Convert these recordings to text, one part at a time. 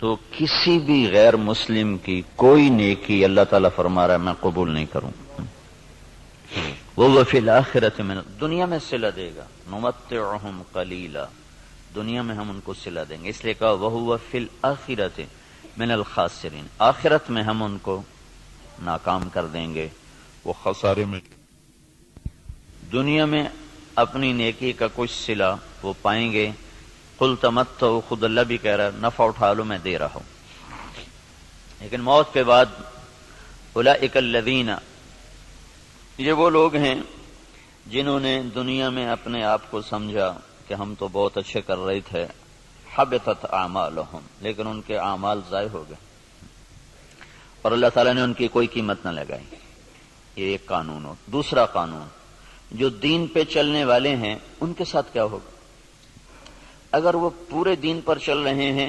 تو کسی بھی غیر مسلم کی کوئی نیکی اللہ تعالیٰ فرما رہا ہے میں قبول نہیں کروں. وہ فی الآخرۃ من، دنیا میں صلہ دے گا. نمتعہم قلیلا، دنیا میں ہم ان کو صلہ دیں گے. اس لیے کہا وہو فی الآخرۃ من الخاسرین، آخرت میں ہم ان کو ناکام کر دیں گے، وہ خسارے میں. دنیا میں اپنی نیکی کا کچھ صلہ وہ پائیں گے. قل تمتعوا، خود اللہ بھی کہہ رہا ہے نفع اٹھا لو میں دے رہا ہوں. لیکن موت کے بعد اولئک الذین، یہ وہ لوگ ہیں جنہوں نے دنیا میں اپنے آپ کو سمجھا کہ ہم تو بہت اچھے کر رہے تھے. حبطت اعمالہم، لیکن ان کے اعمال ضائع ہو گئے اور اللہ تعالیٰ نے ان کی کوئی قیمت نہ لگائی. یہ ایک قانون ہو. دوسرا قانون، جو دین پہ چلنے والے ہیں ان کے ساتھ کیا ہوگا؟ اگر وہ پورے دین پر چل رہے ہیں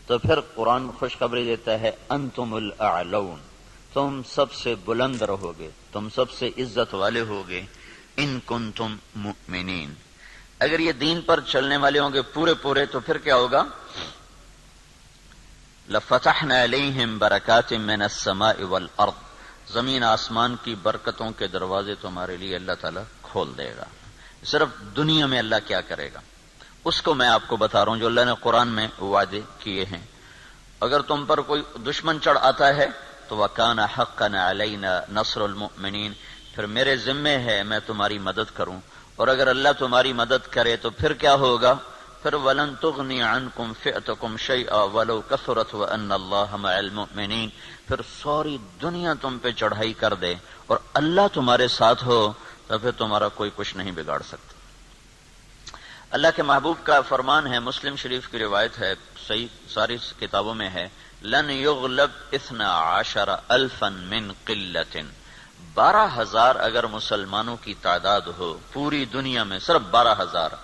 تو پھر قرآن خوشخبری دیتا ہے انتم الاعلون، تم سب سے بلند رہو گے، تم سب سے عزت والے ہوگے. ان کنتم مؤمنین، اگر یہ دین پر چلنے والے ہوں گے پورے تو پھر کیا ہوگا؟ لفتحنا علیہم برکات من السماء والارض، زمین آسمان کی برکتوں کے دروازے تمہارے لیے اللہ تعالیٰ کھول دے گا. صرف دنیا میں اللہ کیا کرے گا اس کو میں آپ کو بتا رہا ہوں، جو اللہ نے قرآن میں وعدے کیے ہیں. اگر تم پر کوئی دشمن چڑھ آتا ہے تو وَكَانَ حَقًّا عَلَيْنَا نَصْرُ الْمُؤْمِنِينَ، پھر میرے ذمے ہے میں تمہاری مدد کروں. اور اگر اللہ تمہاری مدد کرے تو پھر کیا ہوگا؟ پھر وَلَن تُغْنِيَ عَنْكُمْ فِئْتُكُمْ شَيْئًا وَلَوْ كَثُرَتْ وَأَنَّ اللَّهَ مَعَ الْمُؤْمِنِينَ. پھر ساری دنیا تم پہ چڑھائی کر دے اور اللہ تمہارے ساتھ ہو تو پھر تمہارا کوئی کچھ نہیں بگاڑ سکتا. اللہ کے محبوب کا فرمان ہے، مسلم شریف کی روایت ہے، صحیح ساری کتابوں میں ہے، لن یغلب 12,000 من قلت، 12,000 اگر مسلمانوں کی تعداد ہو پوری دنیا میں، صرف 12,000،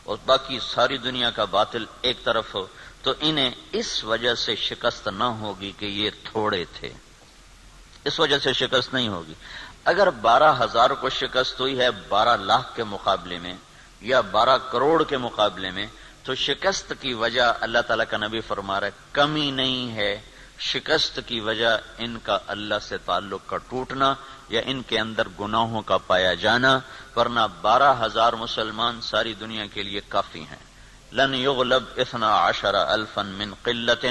اور باقی ساری دنیا کا باطل ایک طرف ہو، تو انہیں اس وجہ سے شکست نہ ہوگی کہ یہ تھوڑے تھے، اس وجہ سے شکست نہیں ہوگی. اگر 12,000 کو شکست ہوئی ہے 12 لاکھ کے مقابلے میں یا 12 کروڑ کے مقابلے میں، تو شکست کی وجہ اللہ تعالیٰ کا نبی فرما رہا ہے کمی نہیں ہے، شکست کی وجہ ان کا اللہ سے تعلق کا ٹوٹنا یا ان کے اندر گناہوں کا پایا جانا، ورنہ 12,000 مسلمان ساری دنیا کے لیے کافی ہیں. لن یغلب 12,000 من قلت،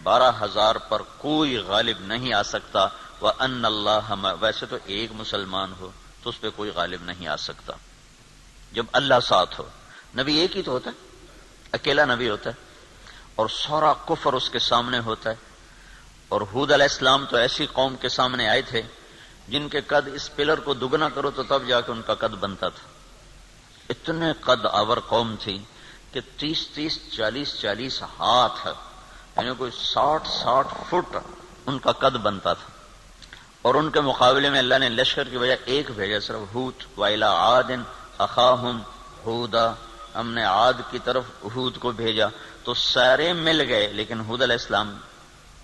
12,000 پر کوئی غالب نہیں آ سکتا. وَأَنَّ اللَّهَ، ویسے تو ایک مسلمان ہو تو اس پہ کوئی غالب نہیں آ سکتا جب اللہ ساتھ ہو. نبی ایک ہی تو ہوتا ہے، اکیلا نبی ہوتا ہے اور سارا کفر اس کے سامنے ہوتا ہے. اور ہود علیہ السلام تو ایسی قوم کے سامنے آئے تھے جن کے قد اس پلر کو دگنا کرو تو تب جا کے ان کا قد بنتا تھا. اتنے قد آور قوم تھی کہ 30 40 ہاتھ، یعنی کوئی 60 فٹ ان کا قد بنتا تھا. اور ان کے مقابلے میں اللہ نے لشکر کی بجائے ایک بھیجا، صرف ہود. وَإِلَىٰ عَادٍ أَخَاهُمْ هُودًا، ہم نے عاد کی طرف ہود کو بھیجا تو سارے مل گئے لیکن ہود علیہ السلام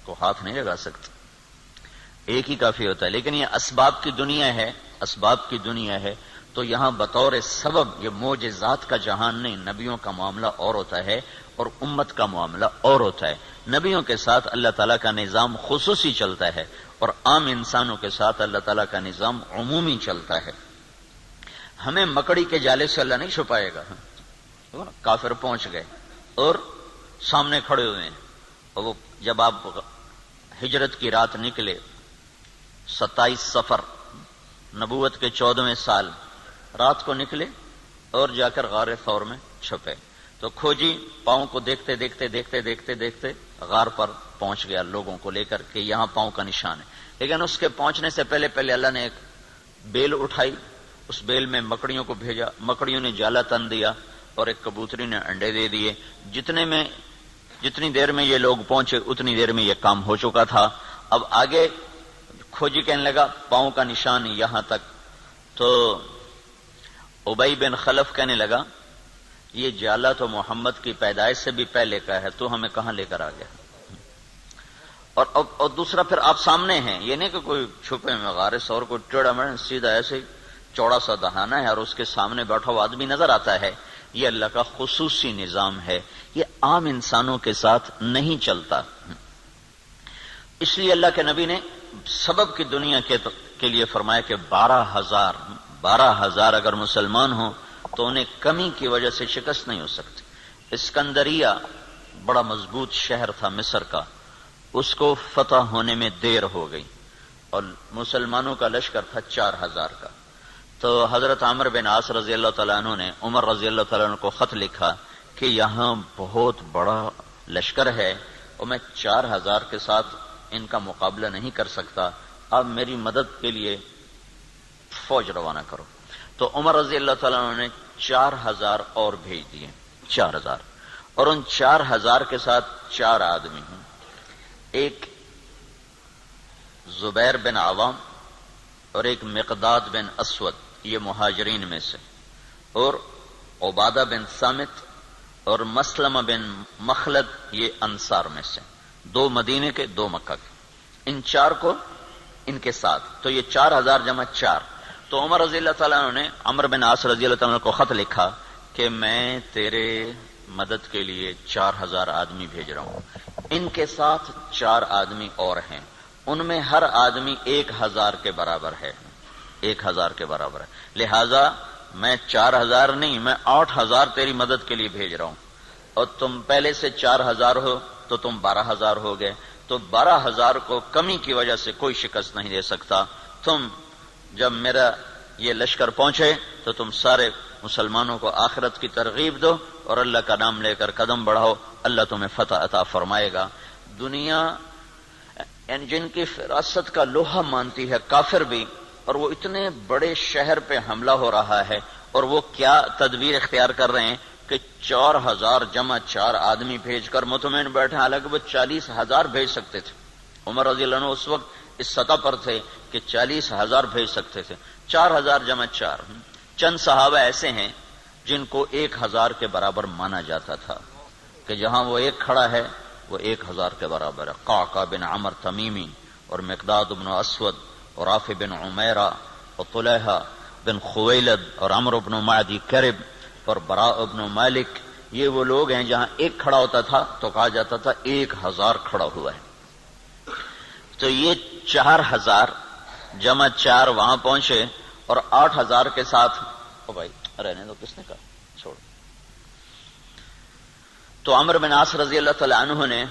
کو ہاتھ نہیں لگا سکتے، ایک ہی کافی ہوتا ہے. لیکن یہ اسباب کی دنیا ہے، اسباب کی دنیا ہے، تو یہاں بطور سبب یہ معجزات کا جہان نہیں، نبیوں کا معاملہ اور ہوتا ہے اور امت کا معاملہ اور ہوتا ہے. نبیوں کے ساتھ اللہ تعالیٰ کا نظام خصوصی چلتا ہے اور عام انسانوں کے ساتھ اللہ تعالیٰ کا نظام عمومی چلتا ہے. ہمیں مکڑی کے جالے سے اللہ نہیں چھپائے گا. کافر پہنچ گئے اور سامنے کھڑے ہوئے ہیں، اور وہ جب آپ ہجرت کی رات نکلے 27 صفر نبوت کے 14ویں سال، رات کو نکلے اور جا کر غار ثور میں چھپے تو کھوجی پاؤں کو دیکھتے دیکھتے غار پر پہنچ گیا لوگوں کو لے کر کہ یہاں پاؤں کا نشان ہے. لیکن اس کے پہنچنے سے پہلے اللہ نے ایک بیل اٹھائی، اس بیل میں مکڑیوں کو بھیجا، مکڑیوں نے جالا تن دیا اور ایک کبوتری نے انڈے دے دیے. جتنی دیر میں یہ لوگ پہنچے اتنی دیر میں یہ کام ہو چکا تھا. اب آگے کھوجی کہنے لگا پاؤں کا نشان یہاں تک، تو ابی بن خلف کہنے لگا یہ جالا تو محمد کی پیدائش سے بھی پہلے کا ہے، تو ہمیں کہاں لے کر آ گیا. اور دوسرا پھر آپ سامنے ہیں، یہ نہیں کہ کوئی چھپے میں غار ثور کو ٹیڑھا میں سیدھا ایسے چوڑا سا دہانا ہے اور اس کے سامنے بیٹھا ہوا آدمی نظر آتا ہے، یہ اللہ کا خصوصی نظام ہے، یہ عام انسانوں کے ساتھ نہیں چلتا. اس لیے اللہ کے نبی نے سبب کی دنیا کے لیے فرمایا کہ 12,000 اگر مسلمان ہوں تو انہیں کمی کی وجہ سے شکست نہیں ہو سکتی. اسکندریہ بڑا مضبوط شہر تھا مصر کا، اس کو فتح ہونے میں دیر ہو گئی اور مسلمانوں کا لشکر تھا 4,000 کا. تو حضرت عمرو بن عاص رضی اللہ تعالیٰ عنہ نے عمر رضی اللہ تعالیٰ عنہ کو خط لکھا کہ یہاں بہت بڑا لشکر ہے اور میں 4,000 کے ساتھ ان کا مقابلہ نہیں کر سکتا، آپ میری مدد کے لیے فوج روانہ کرو. تو عمر رضی اللہ تعالیٰ عنہ نے 4,000 اور بھیج دیے، 4,000، اور ان 4,000 کے ساتھ 4 آدمی ہیں، ایک زبیر بن عوام اور ایک مقداد بن اسود، یہ مہاجرین میں سے، اور عبادہ بن صامت اور مسلمہ بن مخلد، یہ انصار میں سے، 2 مدینے کے 2 مکہ کے. ان 4 کو ان کے ساتھ، تو یہ 4,000 جمع 4. تو عمر رضی اللہ تعالیٰ عنہ نے عمرو بن عاص رضی اللہ تعالیٰ عنہ کو خط لکھا کہ میں تیرے مدد کے لیے 4,000 آدمی بھیج رہا ہوں، ان کے ساتھ 4 آدمی اور ہیں، ان میں ہر آدمی 1,000 کے برابر ہے، 1,000 کے برابر ہے، لہذا میں 4,000 نہیں، میں 8,000 تیری مدد کے لیے بھیج رہا ہوں، اور تم پہلے سے 4,000 ہو تو تم 12,000 ہو گئے. تو 12,000 کو کمی کی وجہ سے کوئی شکست نہیں دے سکتا. تم جب میرا یہ لشکر پہنچے تو تم سارے مسلمانوں کو آخرت کی ترغیب دو اور اللہ کا نام لے کر قدم بڑھاؤ، اللہ تمہیں فتح عطا فرمائے گا. دنیا یعنی جن کی فراست کا لوہا مانتی ہے کافر بھی، اور وہ اتنے بڑے شہر پہ حملہ ہو رہا ہے، اور وہ کیا تدبیر اختیار کر رہے ہیں کہ 4,000 جمع 4 آدمی بھیج کر مطمئن بیٹھے، حالانکہ وہ 40,000 بھیج سکتے تھے. عمر رضی اللہ عنہ اس وقت اس سطح پر تھے کہ 40,000 بھیج سکتے تھے. 4,000 جمع 4. چند صحابہ ایسے ہیں جن کو 1,000 کے برابر مانا جاتا تھا کہ جہاں وہ ایک کھڑا ہے وہ 1,000 کے برابر ہے. قعقاع بن عمر تمیمی اور مقداد بن اسود اور رافع بن عمیرہ اور طلحہ بن خویلد اور عمرو بن معدی کرب اور براء بن مالک، یہ وہ لوگ ہیں جہاں ایک کھڑا ہوتا تھا تو کہا جاتا تھا 1,000 کھڑا ہوا ہے. تو یہ 4,000 جمع 4 وہاں پہنچے اور 8,000 کے ساتھ، او بھائی رہنے دو، کس نے کہا چھوڑ. تو عمرو بن عاص رضی اللہ تعالی عنہ نے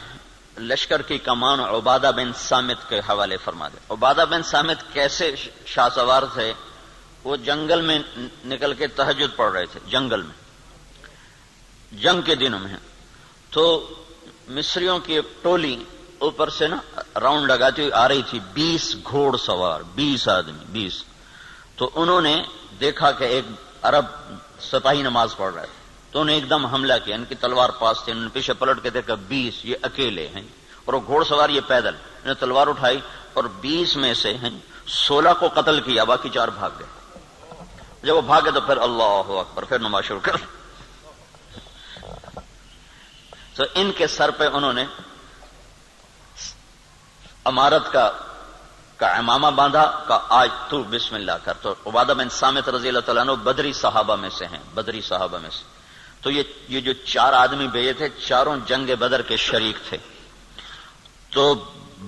لشکر کی کمان عبادہ بن صامت کے حوالے فرما دیا. عبادہ بن صامت کیسے شاہ سوار تھے؟ وہ جنگل میں نکل کے تہجد پڑھ رہے تھے، جنگل میں، جنگ کے دنوں میں. تو مصریوں کی ایک ٹولی اوپر سے نا راؤنڈ لگاتی ہوئی آ رہی تھی، 20 گھوڑ سوار، 20 آدمی، 20. تو انہوں نے دیکھا کہ ایک عرب سپاہی نماز پڑھ رہا ہے، تو انہیں ایک دم حملہ کیا. ان کی تلوار پاس تھی، انہوں نے پیچھے پلٹ کے دیکھا 20 یہ اکیلے ہیں، اور وہ گھوڑ سوار یہ پیدل. انہوں نے تلوار اٹھائی اور 20 میں سے 16 کو قتل کیا، باقی 4 بھاگ گئے. جب وہ بھاگے تو پھر اللہ اکبر، پھر نماز شروع کر. تو ان کے سر پہ انہوں نے امارت کا امامہ باندھا کہ آج تو بسم اللہ کر. تو عبادہ بن صامت رضی اللہ تعالیٰ عنہ بدری صحابہ میں سے ہیں، بدری صحابہ میں سے. تو یہ جو 4 آدمی بھیجے تھے، چاروں جنگ بدر کے شریک تھے. تو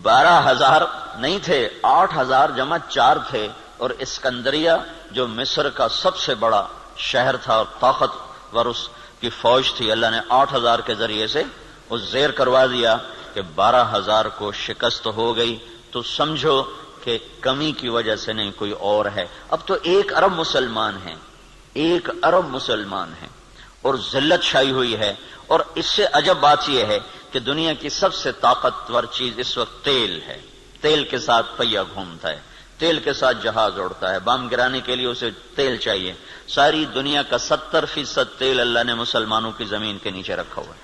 12,000 نہیں تھے، 8,000 جمع 4 تھے. اور اسکندریہ جو مصر کا سب سے بڑا شہر تھا اور طاقتور اس کی فوج تھی، اللہ نے 8,000 کے ذریعے سے اس زیر کروا دیا کہ 12,000 کو شکست ہو گئی. تو سمجھو کہ کمی کی وجہ سے نہیں، کوئی اور ہے. اب تو 1 ارب مسلمان ہیں، 1 ارب مسلمان ہیں، اور ذلت چھائی ہوئی ہے. اور اس سے عجب بات یہ ہے کہ دنیا کی سب سے طاقتور چیز اس وقت تیل ہے. تیل کے ساتھ پہیہ گھومتا ہے، تیل کے ساتھ جہاز اڑتا ہے، بم گرانے کے لیے اسے تیل چاہیے. ساری دنیا کا 70% تیل اللہ نے مسلمانوں کی زمین کے نیچے رکھا ہوا ہے.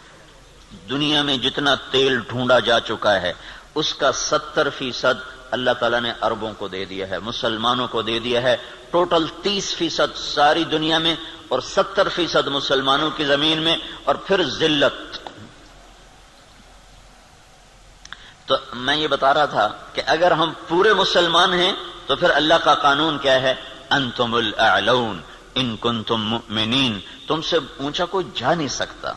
دنیا میں جتنا تیل ڈھونڈا جا چکا ہے اس کا 70% اللہ تعالیٰ نے عربوں کو دے دیا ہے، مسلمانوں کو دے دیا ہے. ٹوٹل 30% ساری دنیا میں اور 70% مسلمانوں کی زمین میں. اور پھر ذلت. تو میں یہ بتا رہا تھا کہ اگر ہم پورے مسلمان ہیں تو پھر اللہ کا قانون کیا ہے؟ انتم الاعلون، ان کنتم مؤمنین، تم سے اونچا کوئی جا نہیں سکتا.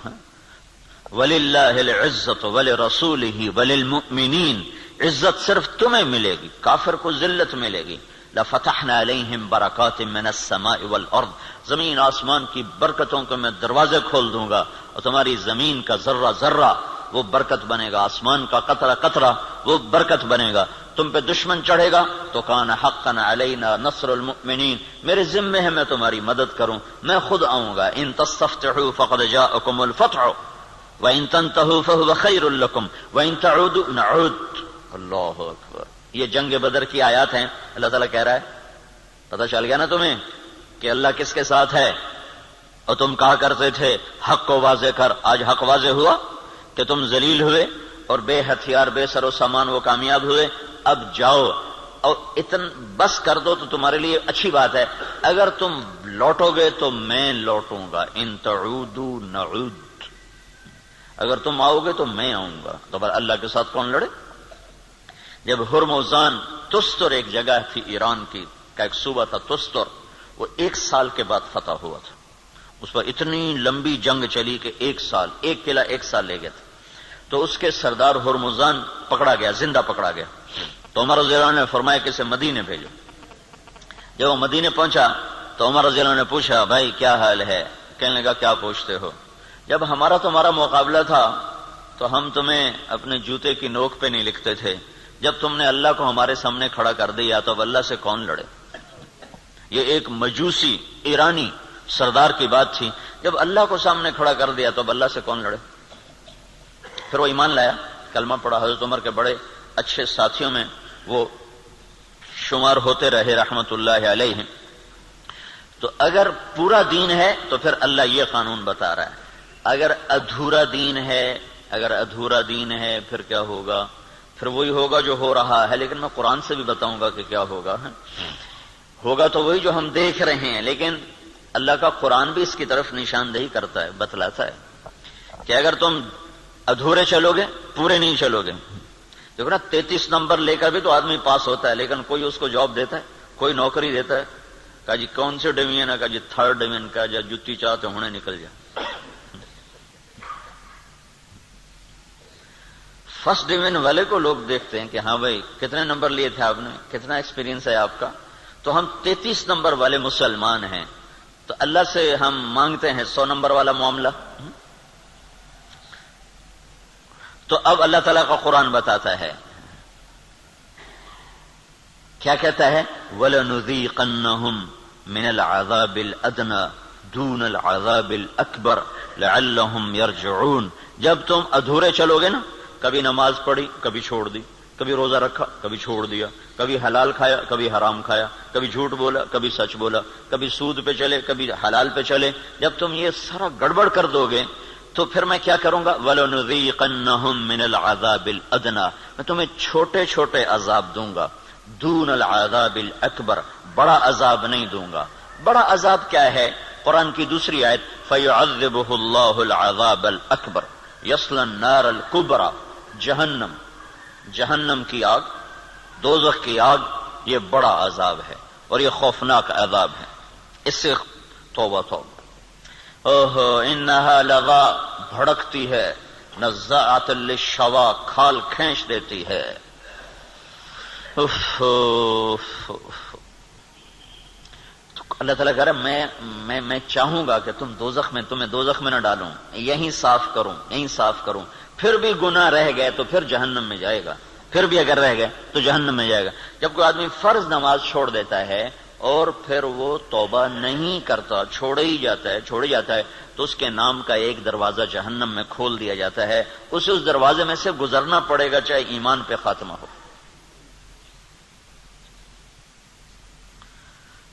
وَلِلَّهِ الْعِزَّةُ وَلِرَسُولِهِ وَلِلْمُؤْمِنِينَ، عزت صرف تمہیں ملے گی، کافر کو ذلت ملے گی. لَفَتَحْنَا عَلَيْهِمْ بَرَكَاتٍ مِّنَ السَّمَاءِ وَالْأَرْضِ، زمین آسمان کی برکتوں کے میں دروازے کھول دوں گا، اور تمہاری زمین کا ذرہ ذرہ وہ برکت بنے گا، آسمان کا قطرہ قطرہ وہ برکت بنے گا. تم پہ دشمن چڑھے گا تو کان حقا علینا نصر المؤمنین، میرے ذمے ہے میں تمہاری مدد کروں، میں خود آؤں گا. ان تستفتحوا فقد جاءکم الفتح وان تنتهوا فهو خیر لکم وان تعودوا نعود. اللہ اکبر. یہ جنگ بدر کی آیات ہیں. اللہ تعالیٰ کہہ رہا ہے پتہ چل گیا نا تمہیں کہ اللہ کس کے ساتھ ہے، اور تم کہا کرتے تھے حق کو واضح کر. آج حق واضح ہوا کہ تم ذلیل ہوئے اور بے ہتھیار بے سر و سامان وہ کامیاب ہوئے. اب جاؤ اور بس کر دو تو تمہارے لیے اچھی بات ہے. اگر تم لوٹو گے تو میں لوٹوں گا. ان تعودوا نعود، اگر تم آؤ گے تو میں آؤں گا. تو بھلا اللہ کے ساتھ کون لڑے؟ جب ہرمزان تستر ایک جگہ تھی ایران کی کا ایک صوبہ تھا تستر، وہ 1 سال کے بعد فتح ہوا تھا. اس پر اتنی لمبی جنگ چلی کہ 1 سال، ایک قلعہ 1 سال لے گئے تھے. تو اس کے سردار ہرمزان پکڑا گیا، زندہ پکڑا گیا. تو عمر رضی اللہ عنہ نے فرمایا کہ اسے مدینے بھیجو. جب وہ مدینے پہنچا تو عمر رضی اللہ عنہ نے پوچھا بھائی کیا حال ہے؟ کہنے لگا کیا پوچھتے ہو؟ جب ہمارا تمہارا مقابلہ تھا تو ہم تمہیں اپنے جوتے کی نوک پہ نہیں لکھتے تھے. جب تم نے اللہ کو ہمارے سامنے کھڑا کر دیا تو اب اللہ سے کون لڑے؟ یہ ایک مجوسی ایرانی سردار کی بات تھی. جب اللہ کو سامنے کھڑا کر دیا تو اب اللہ سے کون لڑے؟ پھر وہ ایمان لایا، کلمہ پڑھا. حضرت عمر کے بڑے اچھے ساتھیوں میں وہ شمار ہوتے رہے رحمت اللہ علیہ. تو اگر پورا دین ہے تو پھر اللہ یہ قانون بتا رہا ہے. اگر ادھورا دین ہے پھر کیا ہوگا؟ پھر وہی ہوگا جو ہو رہا ہے. لیکن میں قرآن سے بھی بتاؤں گا کہ کیا ہوگا. ہوگا تو وہی جو ہم دیکھ رہے ہیں. لیکن اللہ کا قرآن بھی اس کی طرف نشاندہی کرتا ہے، بتلاتا ہے کہ اگر تم ادھورے چلو گے، پورے نہیں چلو گے. دیکھو نا 33 نمبر لے کر بھی تو آدمی پاس ہوتا ہے، لیکن کوئی اس کو جاب دیتا ہے، کوئی نوکری دیتا ہے. کہا جی کون سے ڈویژن ہے؟ کہا جی 3rd ڈویژن کا. جا جتی چاہتے ہونے نکل جا. 1st ڈویژن والے کو لوگ دیکھتے ہیں کہ ہاں بھائی کتنے نمبر لیے تھے آپ نے، کتنا ایکسپیرینس ہے آپ کا. تو ہم 33 نمبر والے مسلمان ہیں، تو اللہ سے ہم مانگتے ہیں 100 نمبر والا معاملہ. تو اب اللہ تعالیٰ کا قرآن بتاتا ہے، کیا کہتا ہے؟ وَلَنُذِيقَنَّهُمْ مِنَ الْعَذَابِ الْأَدْنَى دُونَ الْعَذَابِ الْأَكْبَرِ لَعَلَّهُمْ يَرْجِعُونَ. جب تم ادھورے چلو گے نا، کبھی نماز پڑھی کبھی چھوڑ دی، کبھی روزہ رکھا کبھی چھوڑ دیا، کبھی حلال کھایا کبھی حرام کھایا، کبھی جھوٹ بولا کبھی سچ بولا، کبھی سود پہ چلے کبھی حلال پہ چلے. جب تم یہ سارا گڑبڑ کر دو گے تو پھر میں کیا کروں گا؟ وَلَنُذِيقَنَّهُمْ مِنَ الْعَذَابِ الْأَدْنَى، میں تمہیں چھوٹے چھوٹے عذاب دوں گا. دون العذاب الاکبر، بڑا عذاب نہیں دوں گا. بڑا عذاب کیا ہے؟ قرآن کی دوسری آیت فَيُعَذِّبُهُ اللَّهُ الْعَذَابَ الْأَكْبَرَ يَصْلَى النَّارَ الْكُبْرَى. جہنم کی آگ، دوزخ کی آگ، یہ بڑا عذاب ہے اور یہ خوفناک عذاب ہے. اس سے توبہ توبہ. اوہو انہا لغا، بھڑکتی ہے. نزاعۃ للشوا، کھال کھینچ دیتی ہے. اللہ تعالیٰ کہہ رہا ہے میں چاہوں گا کہ تمہیں دوزخ میں نہ ڈالوں، یہیں صاف کروں. پھر بھی گناہ رہ گئے تو پھر جہنم میں جائے گا. پھر بھی اگر رہ گئے تو جہنم میں جائے گا. جب کوئی آدمی فرض نماز چھوڑ دیتا ہے اور پھر وہ توبہ نہیں کرتا، چھوڑی جاتا ہے تو اس کے نام کا ایک دروازہ جہنم میں کھول دیا جاتا ہے. اسے اس دروازے میں سے گزرنا پڑے گا چاہے ایمان پہ خاتمہ ہو.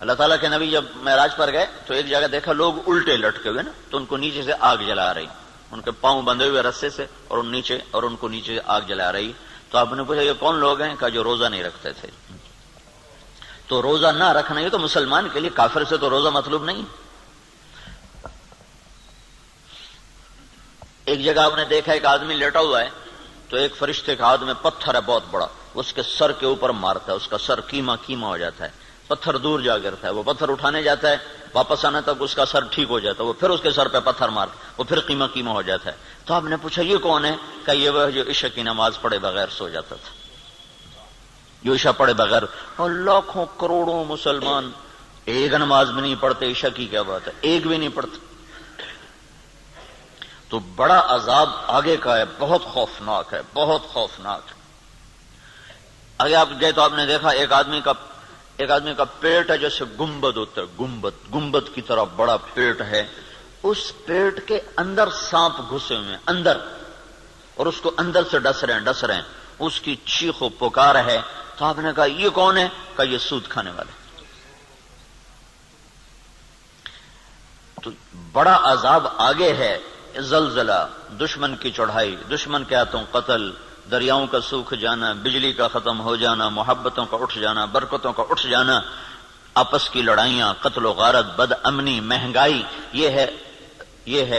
اللہ تعالیٰ کے نبی جب معراج پر گئے تو ایک جگہ دیکھا لوگ الٹے لٹکے ہوئے نا، تو ان کو نیچے سے آگ جلا رہی، ان کے پاؤں بندھے ہوئے رسے سے اور ان کو نیچے آگ جلا رہی. تو آپ نے پوچھا یہ کون لوگ ہیں؟ کہا جو روزہ نہیں رکھتے تھے. تو روزہ نہ رکھنا یہ تو مسلمان کے لیے، کافر سے تو روزہ مطلوب نہیں. ایک جگہ آپ نے دیکھا ایک آدمی لیٹا ہوا ہے تو ایک فرشتے کا ہاتھ میں پتھر ہے بہت بڑا، اس کے سر کے اوپر مارتا ہے، اس کا سر کیما ہو جاتا ہے. پتھر دور جا گرتا ہے، وہ پتھر اٹھانے جاتا ہے، واپس آنے تک اس کا سر ٹھیک ہو جاتا ہے، وہ پھر اس کے سر پہ پتھر مار وہ پھر قیمہ قیمہ ہو جاتا ہے۔ تو آپ نے پوچھا یہ کون ہے؟ کہ یہ وہ جو عشاء کی نماز پڑھے بغیر سو جاتا تھا، جو عشاء پڑھے بغیر۔ اور لاکھوں کروڑوں مسلمان ایک نماز بھی نہیں پڑھتے، عشاء کی کیا بات ہے، ایک بھی نہیں پڑھتے۔ تو بڑا عذاب آگے کا ہے، بہت خوفناک ہے، بہت خوفناک ہے۔ آگے آپ گئے تو آپ نے دیکھا ایک آدمی کا پیٹ ہے جیسے گنبد ہوتا ہے، گنبد کی طرح بڑا پیٹ ہے، اس پیٹ کے اندر سانپ گھسے ہوئے ہیں اندر، اور اس کو اندر سے ڈس رہے ہیں، اس کی چیخ و پکار ہے۔ تو آپ نے کہا یہ کون ہے؟ کہ یہ سود کھانے والے۔ تو بڑا عذاب آگے ہے، زلزلہ، دشمن کی چڑھائی، دشمن کے ہاتھوں قتل، دریاؤں کا سوکھ جانا، بجلی کا ختم ہو جانا، محبتوں کا اٹھ جانا، برکتوں کا اٹھ جانا، آپس کی لڑائیاں، قتل و غارت، بد امنی، مہنگائی، یہ ہے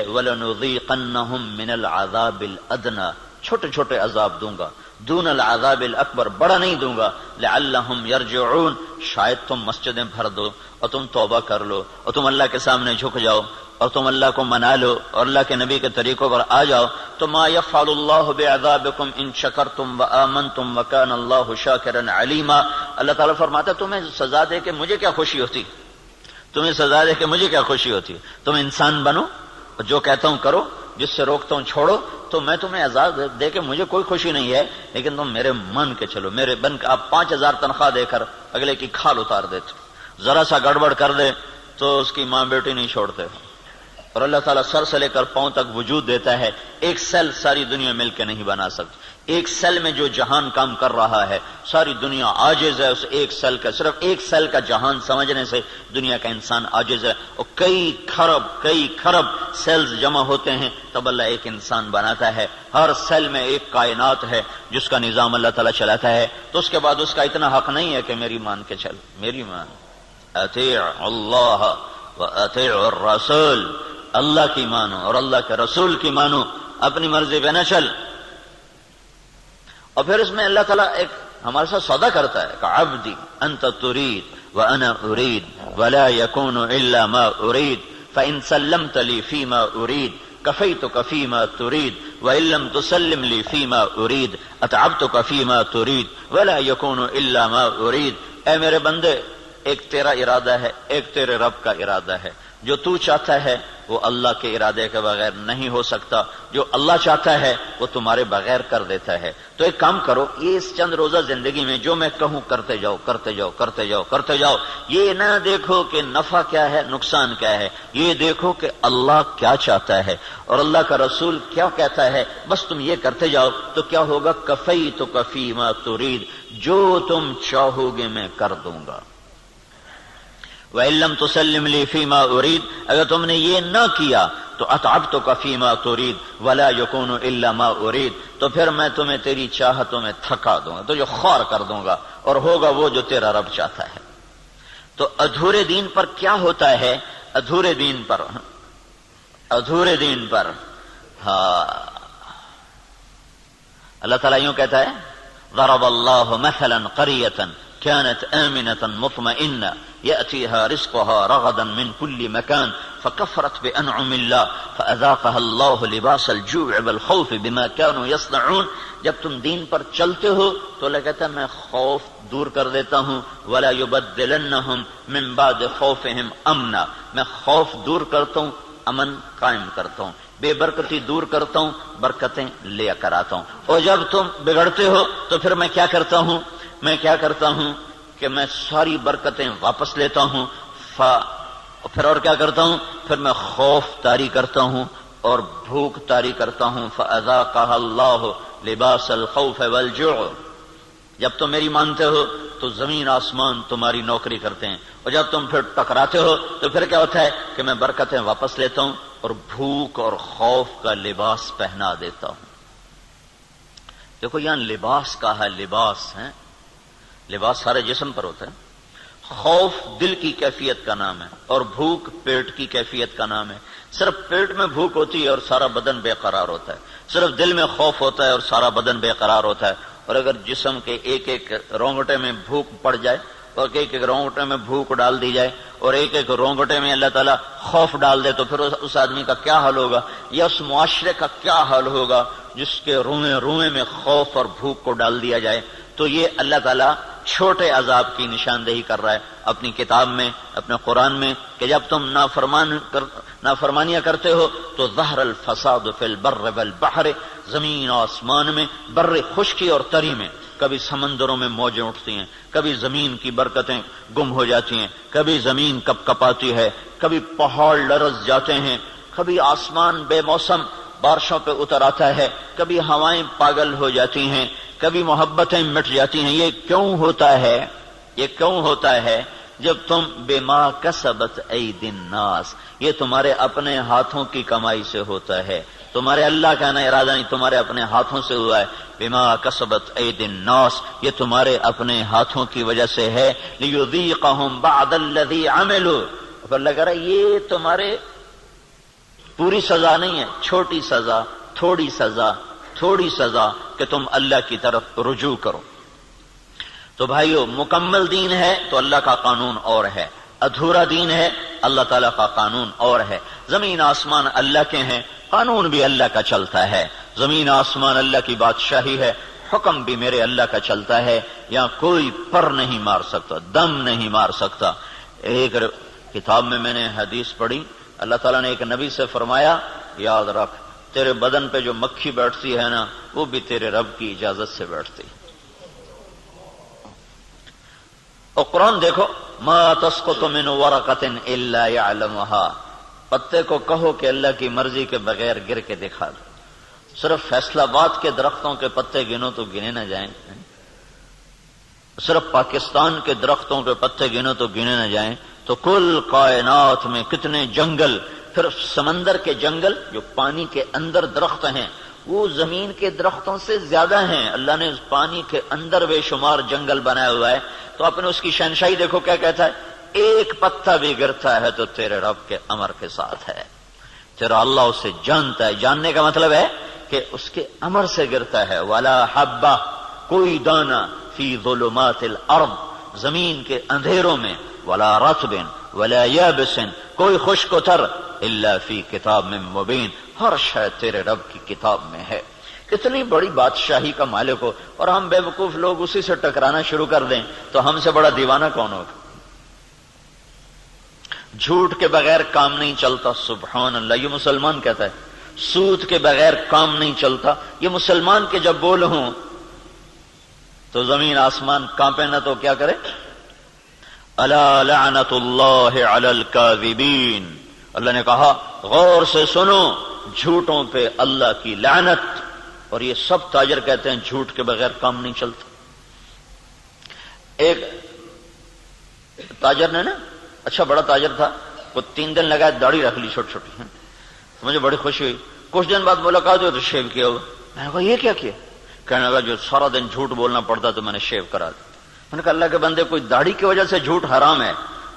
وَلَنُذِيقَنَّهُم مِّنَ الْعَذَابِ الْأَدْنَىٰ، چھوٹے چھوٹے عذاب دوں گا، دون العذاب الاکبر، بڑا نہیں دوں گا، لعلہم یرجعون، شاید تم مسجدیں بھر دو اور تم توبہ کر لو اور تم اللہ کے سامنے جھک جاؤ اور تم اللہ کو منا لو اور اللہ کے نبی کے طریقوں پر آ جاؤ تو ما یفعل اللہ بعذابکم ان شکرتم وآمنتم وکان اللہ شاکرا علیما۔ اللہ تعالیٰ فرماتا ہے تمہیں سزا دے کے مجھے کیا خوشی ہوتی، تمہیں سزا دے کے مجھے کیا خوشی ہوتی، تم انسان بنو اور جو کہتا ہوں کرو، جس سے روکتا ہوں چھوڑو، تو میں تمہیں عذاب دے کے مجھے کوئی خوشی نہیں ہے، لیکن تم میرے مان کے چلو، میرے بن کے۔ آپ 5000 تنخواہ دے کر اگلے کی کھال اتار دیتے، ذرا سا گڑبڑ کر دے تو اس کی ماں بیٹی نہیں چھوڑتے، اور اللہ تعالیٰ سر سے لے کر پاؤں تک وجود دیتا ہے، ایک سیل ساری دنیا مل کے نہیں بنا سکتی، ایک سیل میں جو جہان کام کر رہا ہے ساری دنیا عاجز ہے اس ایک سیل کا، صرف ایک سیل کا جہان سمجھنے سے دنیا کا انسان عاجز ہے، اور کئی خرب سیلز جمع ہوتے ہیں تب اللہ ایک انسان بناتا ہے، ہر سیل میں ایک کائنات ہے جس کا نظام اللہ تعالیٰ چلاتا ہے، تو اس کے بعد اس کا اتنا حق نہیں ہے کہ میری مان کے چل، میری مان، اطیع اللہ و اطیع الرسول، اللہ کی مانو اور اللہ کے رسول کی مانو، اپنی مرضی پہ نہ چل۔ اور پھر اس میں اللہ تعالیٰ ایک ہمارے ساتھ سودا کرتا ہے کہ عبدی انت ترید وانا ارید ولا يكون الا ما ارید فان سلمت لي فيما ارید كفيتك فيما تريد وان لم تسلم لي فيما ارید اتعبتك فيما تريد ولا يكون الا ما ارید۔ اے میرے بندے، ایک تیرا ارادہ ہے، ایک تیرے رب کا ارادہ ہے، جو تو چاہتا ہے وہ اللہ کے ارادے کے بغیر نہیں ہو سکتا، جو اللہ چاہتا ہے وہ تمہارے بغیر کر دیتا ہے۔ تو ایک کام کرو، یہ اس چند روزہ زندگی میں جو میں کہوں کرتے جاؤ کرتے جاؤ کرتے جاؤ کرتے جاؤ، یہ نہ دیکھو کہ نفع کیا ہے نقصان کیا ہے، یہ دیکھو کہ اللہ کیا چاہتا ہے اور اللہ کا رسول کیا کہتا ہے، بس تم یہ کرتے جاؤ تو کیا ہوگا، کفیتک فیما ترید، جو تم چاہو گے میں کر دوں گا۔ وَإِن لَّمْ تُسَلِّمْ لِي فِيمَا أُرِيدُ، اگر تم نے یہ نہ کیا تو أَتْعَبْتُكَ فِيمَا تُرِيدُ وَلَا يَكُونُ إِلَّا مَا أُرِيدُ، تو پھر میں تمہیں تیری چاہتوں میں تھکا دوں گا، تو جو خوار کر دوں گا اور ہوگا وہ جو تیرا رب چاہتا ہے۔ تو ادھورے دین پر کیا ہوتا ہے، ادھورے دین پر ہاں اللہ تعالیٰ یوں کہتا ہے ضرب اللہ مثلا قریة كانت آمنة مطمئنة يأتيها رزقها رغدا من كل مكان فكفرت بأنعم الله فأذاقها الله لباس الجوع والخوف بما كانوا يصنعون۔ جب تم دین پر چلتے ہو تو اللہ کہتا ہے میں خوف دور کر دیتا ہوں، ولا يبدلنهم من بعد خوفهم امنا، میں خوف دور کرتا ہوں، امن قائم کرتا ہوں، بے برکتی دور کرتا ہوں، برکتیں لے کر آتا ہوں۔ اور جب تم بگڑتے ہو تو پھر میں کیا کرتا ہوں کہ میں ساری برکتیں واپس لیتا ہوں، پھر اور کیا کرتا ہوں، پھر میں خوف طاری کرتا ہوں اور بھوک طاری کرتا ہوں۔ فَأَذَاقَهَا اللَّهُ لِبَاسَ الْخَوْفِ وَالْجُوعِ، جب تم میری مانتے ہو تو زمین آسمان تمہاری نوکری کرتے ہیں، اور جب تم پھر ٹکراتے ہو تو پھر کیا ہوتا ہے کہ میں برکتیں واپس لیتا ہوں اور بھوک اور خوف کا لباس پہنا دیتا ہوں۔ دیکھو یہاں لباس کا ہے، لباس ہے، لباس سارے جسم پر ہوتا ہے، خوف دل کی کیفیت کا نام ہے اور بھوک پیٹ کی کیفیت کا نام ہے۔ صرف پیٹ میں بھوک ہوتی ہے اور سارا بدن بے قرار ہوتا ہے، صرف دل میں خوف ہوتا ہے اور سارا بدن بے قرار ہوتا ہے، اور اگر جسم کے ایک ایک رونگٹے میں بھوک پڑ جائے اور ایک ایک رونگٹے میں بھوک ڈال دی جائے اور ایک ایک رونگٹے میں اللہ تعالیٰ خوف ڈال دے تو پھر اس آدمی کا کیا حال ہوگا، یا اس معاشرے کا کیا حال ہوگا جس کے روئیں روئیں میں خوف اور بھوک کو ڈال دیا جائے۔ تو یہ اللہ تعالیٰ چھوٹے عذاب کی نشاندہی کر رہا ہے اپنی کتاب میں، اپنے قرآن میں، کہ جب تم نافرمانیاں کرتے ہو تو ظہر الفساد فی البر والبحر، زمین و آسمان میں، بر خشکی اور تری میں، کبھی سمندروں میں موجیں اٹھتی ہیں، کبھی زمین کی برکتیں گم ہو جاتی ہیں، کبھی زمین کپ کپاتی ہے، کبھی پہاڑ لرز جاتے ہیں، کبھی آسمان بے موسم بارشوں پہ اتر آتا ہے، کبھی ہوائیں پاگل ہو جاتی ہیں، کبھی محبتیں مٹ جاتی ہیں۔ یہ کیوں ہوتا ہے؟ یہ کیوں ہوتا ہے؟ جب تم بما کسبت ایدی الناس، یہ تمہارے اپنے ہاتھوں کی کمائی سے ہوتا ہے، تمہارے اللہ کا نہ ارادہ نہیں، تمہارے اپنے ہاتھوں سے ہوا ہے۔ بما کسبت ایدی الناس، یہ تمہارے اپنے ہاتھوں کی وجہ سے ہے۔ لیذیقہم بعد الذی عملوا، اللہ کہہ رہا ہے یہ تمہارے پوری سزا نہیں ہے، چھوٹی سزا، تھوڑی سزا، تھوڑی سزا کہ تم اللہ کی طرف رجوع کرو۔ تو بھائیو، مکمل دین ہے تو اللہ کا قانون اور ہے، ادھورا دین ہے اللہ تعالیٰ کا قانون اور ہے۔ زمین آسمان اللہ کے ہیں، قانون بھی اللہ کا چلتا ہے۔ زمین آسمان اللہ کی بادشاہی ہے، حکم بھی میرے اللہ کا چلتا ہے، یہاں کوئی پر نہیں مار سکتا، دم نہیں مار سکتا۔ ایک کتاب میں نے حدیث پڑھی، اللہ تعالیٰ نے ایک نبی سے فرمایا، یاد رکھ تیرے بدن پہ جو مکھی بیٹھتی ہے نا، وہ بھی تیرے رب کی اجازت سے بیٹھتی۔ اور قرآن دیکھو، ما تسقط من ورقۃ الا يعلمها، پتے کو کہو کہ اللہ کی مرضی کے بغیر گر کے دکھا دو۔ صرف فیصل آباد کے درختوں کے پتے گنو تو گنے نہ جائیں، صرف پاکستان کے درختوں کے پتے گنو تو گنے نہ جائیں، تو کل کائنات میں کتنے جنگل، پھر سمندر کے جنگل جو پانی کے اندر درخت ہیں وہ زمین کے درختوں سے زیادہ ہیں۔ اللہ نے پانی کے اندر بے شمار جنگل بنایا ہوا ہے، تو آپ نے اس کی شہنشاہی دیکھو کیا کہتا ہے، ایک پتا بھی گرتا ہے تو تیرے رب کے امر کے ساتھ ہے، تیرا اللہ اسے جانتا ہے۔ جاننے کا مطلب ہے کہ اس کے امر سے گرتا ہے۔ ولا حبہ، کوئی دانہ، فی ظلمات الارض، زمین کے اندھیروں میں، ولا رطب ولا یابس، کوئی خشک و تر، الا فی کتاب من مبین، ہر شے تیرے رب کی کتاب میں ہے۔ اتنی بڑی بادشاہی کا مالک ہو اور ہم بے وقوف لوگ اسی سے ٹکرانا شروع کر دیں تو ہم سے بڑا دیوانہ کون ہوگا؟ جھوٹ کے بغیر کام نہیں چلتا، سبحان اللہ، یہ مسلمان کہتا ہے۔ سود کے بغیر کام نہیں چلتا، یہ مسلمان کے جب بول ہوں تو زمین آسمان کانپے نہ تو کیا کرے؟ الا لعنت اللہ علی الکاذبین، اللہ نے کہا غور سے سنو، جھوٹوں پہ اللہ کی لعنت۔ اور یہ سب تاجر کہتے ہیں جھوٹ کے بغیر کام نہیں چلتا۔ ایک تاجر نے نا، اچھا بڑا تاجر تھا، وہ 3 دن لگا داڑھی رکھ لی چھوٹی چھوٹی، مجھے بڑی خوشی ہوئی۔ کچھ دن بعد ملاقات ہوئی تو شیو کیا ہوا۔ میں نے کہا یہ کیا کیا؟ کہنے لگا جو سارا دن جھوٹ بولنا پڑتا تو میں نے شیو کرا دیا۔ میں نے کہا اللہ کے بندے، کوئی داڑھی کی وجہ سے جھوٹ حرام ہے؟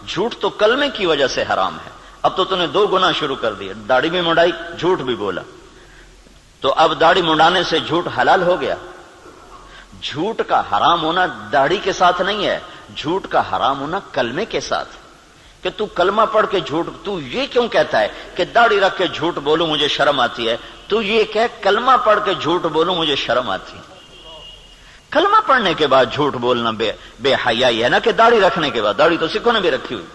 جھوٹ تو کلمے کی وجہ سے حرام ہے۔ اب تو نے 2 گناہ شروع کر دیے، داڑھی بھی منڈائی، جھوٹ بھی بولا، تو اب داڑھی منڈانے سے جھوٹ حلال ہو گیا۔ جھوٹ کا حرام ہونا داڑھی کے ساتھ نہیں ہے، جھوٹ کا حرام ہونا کلمے کے ساتھ، کہ تو کلمہ پڑھ کے جھوٹ، تو یہ کیوں کہتا ہے کہ داڑھی رکھ کے جھوٹ بولوں مجھے شرم آتی ہے؟ تو یہ کہ کلمہ پڑھ کے جھوٹ بولوں مجھے شرم آتی ہے۔ کلمہ پڑھنے کے بعد جھوٹ بولنا بے حیائی ہے نا، کہ داڑھی رکھنے کے بعد۔ داڑھی تو سکھوں نے بھی رکھی ہوئی۔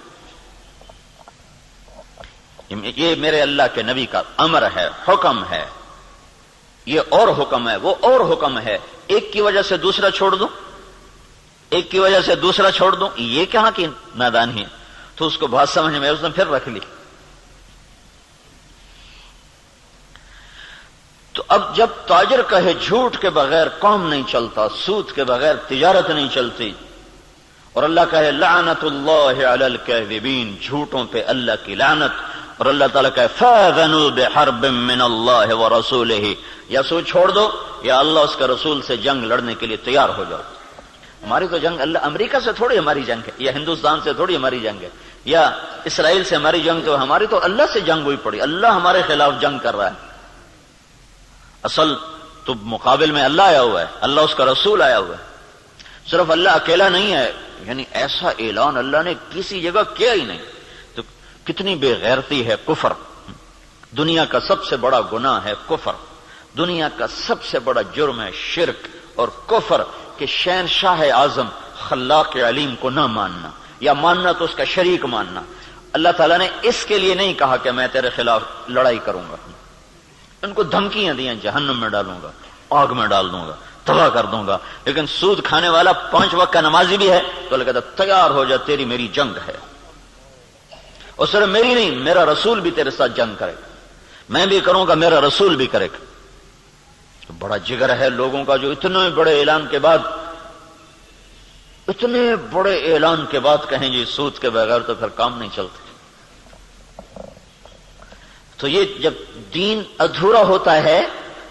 یہ میرے اللہ کے نبی کا امر ہے، حکم ہے، یہ اور حکم ہے، وہ اور حکم ہے۔ ایک کی وجہ سے دوسرا چھوڑ دوں، ایک کی وجہ سے دوسرا چھوڑ دوں، یہ کہاں کی نادانی ہے؟ تو اس کو بات سمجھ میں اس نے پھر رکھ لی۔ تو اب جب تاجر کہے جھوٹ کے بغیر کام نہیں چلتا، سود کے بغیر تجارت نہیں چلتی، اور اللہ کہے لعنت اللہ علی الکاذبین، جھوٹوں پہ اللہ کی لعنت، اور اللہ تعالیٰ کہے فاذنوا بحرب من اللہ ورسولہ، یا سود چھوڑ دو یا اللہ اس کا رسول سے جنگ لڑنے کے لیے تیار ہو جاؤ۔ ہماری تو جنگ اللہ امریکہ سے تھوڑی ہماری جنگ ہے، یا ہندوستان سے تھوڑی ہماری جنگ ہے، یا اسرائیل سے ہماری جنگ، تو ہماری تو اللہ سے جنگ ہوئی پڑی، اللہ ہمارے خلاف جنگ کر رہا ہے۔ اصل تو مقابل میں اللہ آیا ہوا ہے، اللہ اس کا رسول آیا ہوا ہے۔ صرف اللہ اکیلا نہیں ہے، یعنی ایسا اعلان اللہ نے کسی جگہ کیا ہی نہیں. تو کتنی بے غیرتی ہے کفر. دنیا کا سب سے بڑا گناہ ہے کفر. دنیا کا سب سے بڑا جرم ہے شرک اور کفر، کہ شہنشاہ اعظم خلاق علیم کو نہ ماننا، یا ماننا تو اس کا شریک ماننا. اللہ تعالیٰ نے اس کے لیے نہیں کہا کہ میں تیرے خلاف لڑائی کروں گا. ان کو دھمکیاں دیں جہنم میں ڈالوں گا، آگ میں ڈال دوں گا، تباہ کر دوں گا. لیکن سود کھانے والا 5 وقت کا نمازی بھی ہے تو اللہ کہتا تیار ہو جا، تیری میری جنگ ہے. اور صرف میری نہیں، میرا رسول بھی تیرے ساتھ جنگ کرے گا. میں بھی کروں گا، میرا رسول بھی کرے گا. بڑا جگر ہے لوگوں کا جو اتنے بڑے اعلان کے بعد کہیں جی سود کے بغیر تو پھر کام نہیں چلتے. تو یہ جب دین ادھورا ہوتا ہے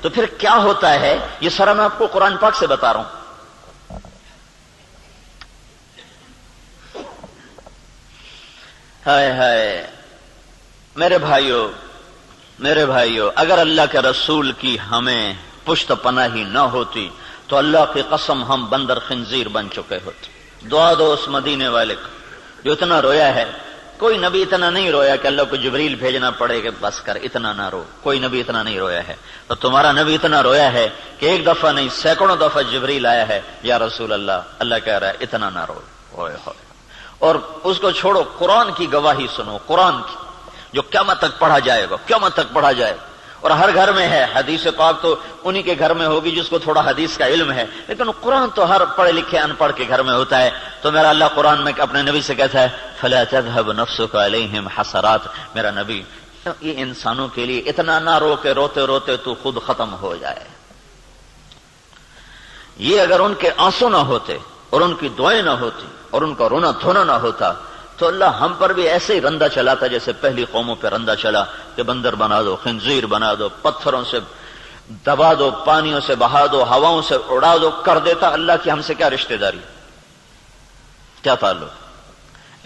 تو پھر کیا ہوتا ہے، یہ سارا میں آپ کو قرآن پاک سے بتا رہا ہوں. ہائے ہائے میرے بھائیو، اگر اللہ کے رسول کی ہمیں پشت پناہی نہ ہوتی تو اللہ کی قسم ہم بندر خنزیر بن چکے ہوتے. دعا دو اس مدینے والے کو جو اتنا رویا ہے. کوئی نبی اتنا نہیں رویا کہ اللہ کو جبریل بھیجنا پڑے کہ بس کر اتنا نہ رو. کوئی نبی اتنا نہیں رویا ہے. تو تمہارا نبی اتنا رویا ہے کہ ایک دفعہ نہیں سینکڑوں دفعہ جبریل آیا ہے، یا رسول اللہ کہہ رہا ہے اتنا نہ رو. اور اس کو چھوڑو، قرآن کی گواہی سنو، قرآن کی جو قیامت تک پڑھا جائے گا. اور ہر گھر میں ہے. حدیث پاک تو انہی کے گھر میں ہوگی جس کو تھوڑا حدیث کا علم ہے، لیکن قرآن تو ہر پڑھے لکھے ان پڑھ کے گھر میں ہوتا ہے. تو میرا اللہ قرآن میں اپنے نبی سے کہتا ہے فَلَا تَذْهَبْ نَفْسُكَ عَلَيْهِمْ حَسَرَاتٍ. میرا نبی یہ انسانوں کے لیے اتنا نہ رو کہ روتے روتے تو خود ختم ہو جائے. یہ اگر ان کے آنسو نہ ہوتے اور ان کی دعائیں نہ ہوتی اور ان کا رونا دھونا نہ ہوتا تو اللہ ہم پر بھی ایسے ہی رندہ چلاتا جیسے پہلی قوموں پہ رندہ چلا کہ بندر بنا دو، خنزیر بنا دو، پتھروں سے دبا دو، پانیوں سے بہا دو، ہواؤں سے اڑا دو. کر دیتا. اللہ کی ہم سے کیا رشتہ داری، کیا تعلق.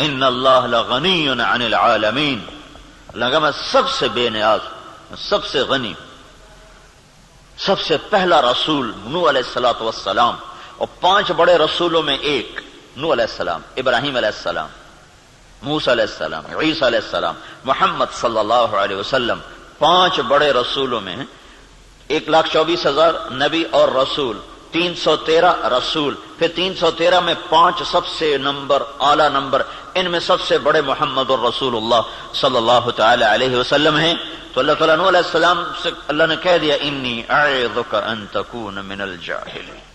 ان اللہ لغنی عن العالمین. اللہ میں سب سے بے نیاز، سب سے غنی. سب سے پہلا رسول نوح علیہ الصلوۃ والسلام، اور 5 بڑے رسولوں میں ایک نوح علیہ السلام، ابراہیم علیہ السلام، موسیٰ علیہ السلام، عیسیٰ علیہ السلام، محمد صلی اللہ علیہ وسلم. 5 بڑے رسولوں میں 1,24,000 نبی اور رسول، 313 رسول. پھر 313 میں 5 سب سے اعلی نمبر، ان میں سب سے بڑے محمد الرسول اللہ صلی اللہ تعالی علیہ وسلم ہیں. تو اللہ تعالیٰ نوح علیہ السلام سے اللہ نے کہہ دیا انی اعظک ان تکون من الجاہلین.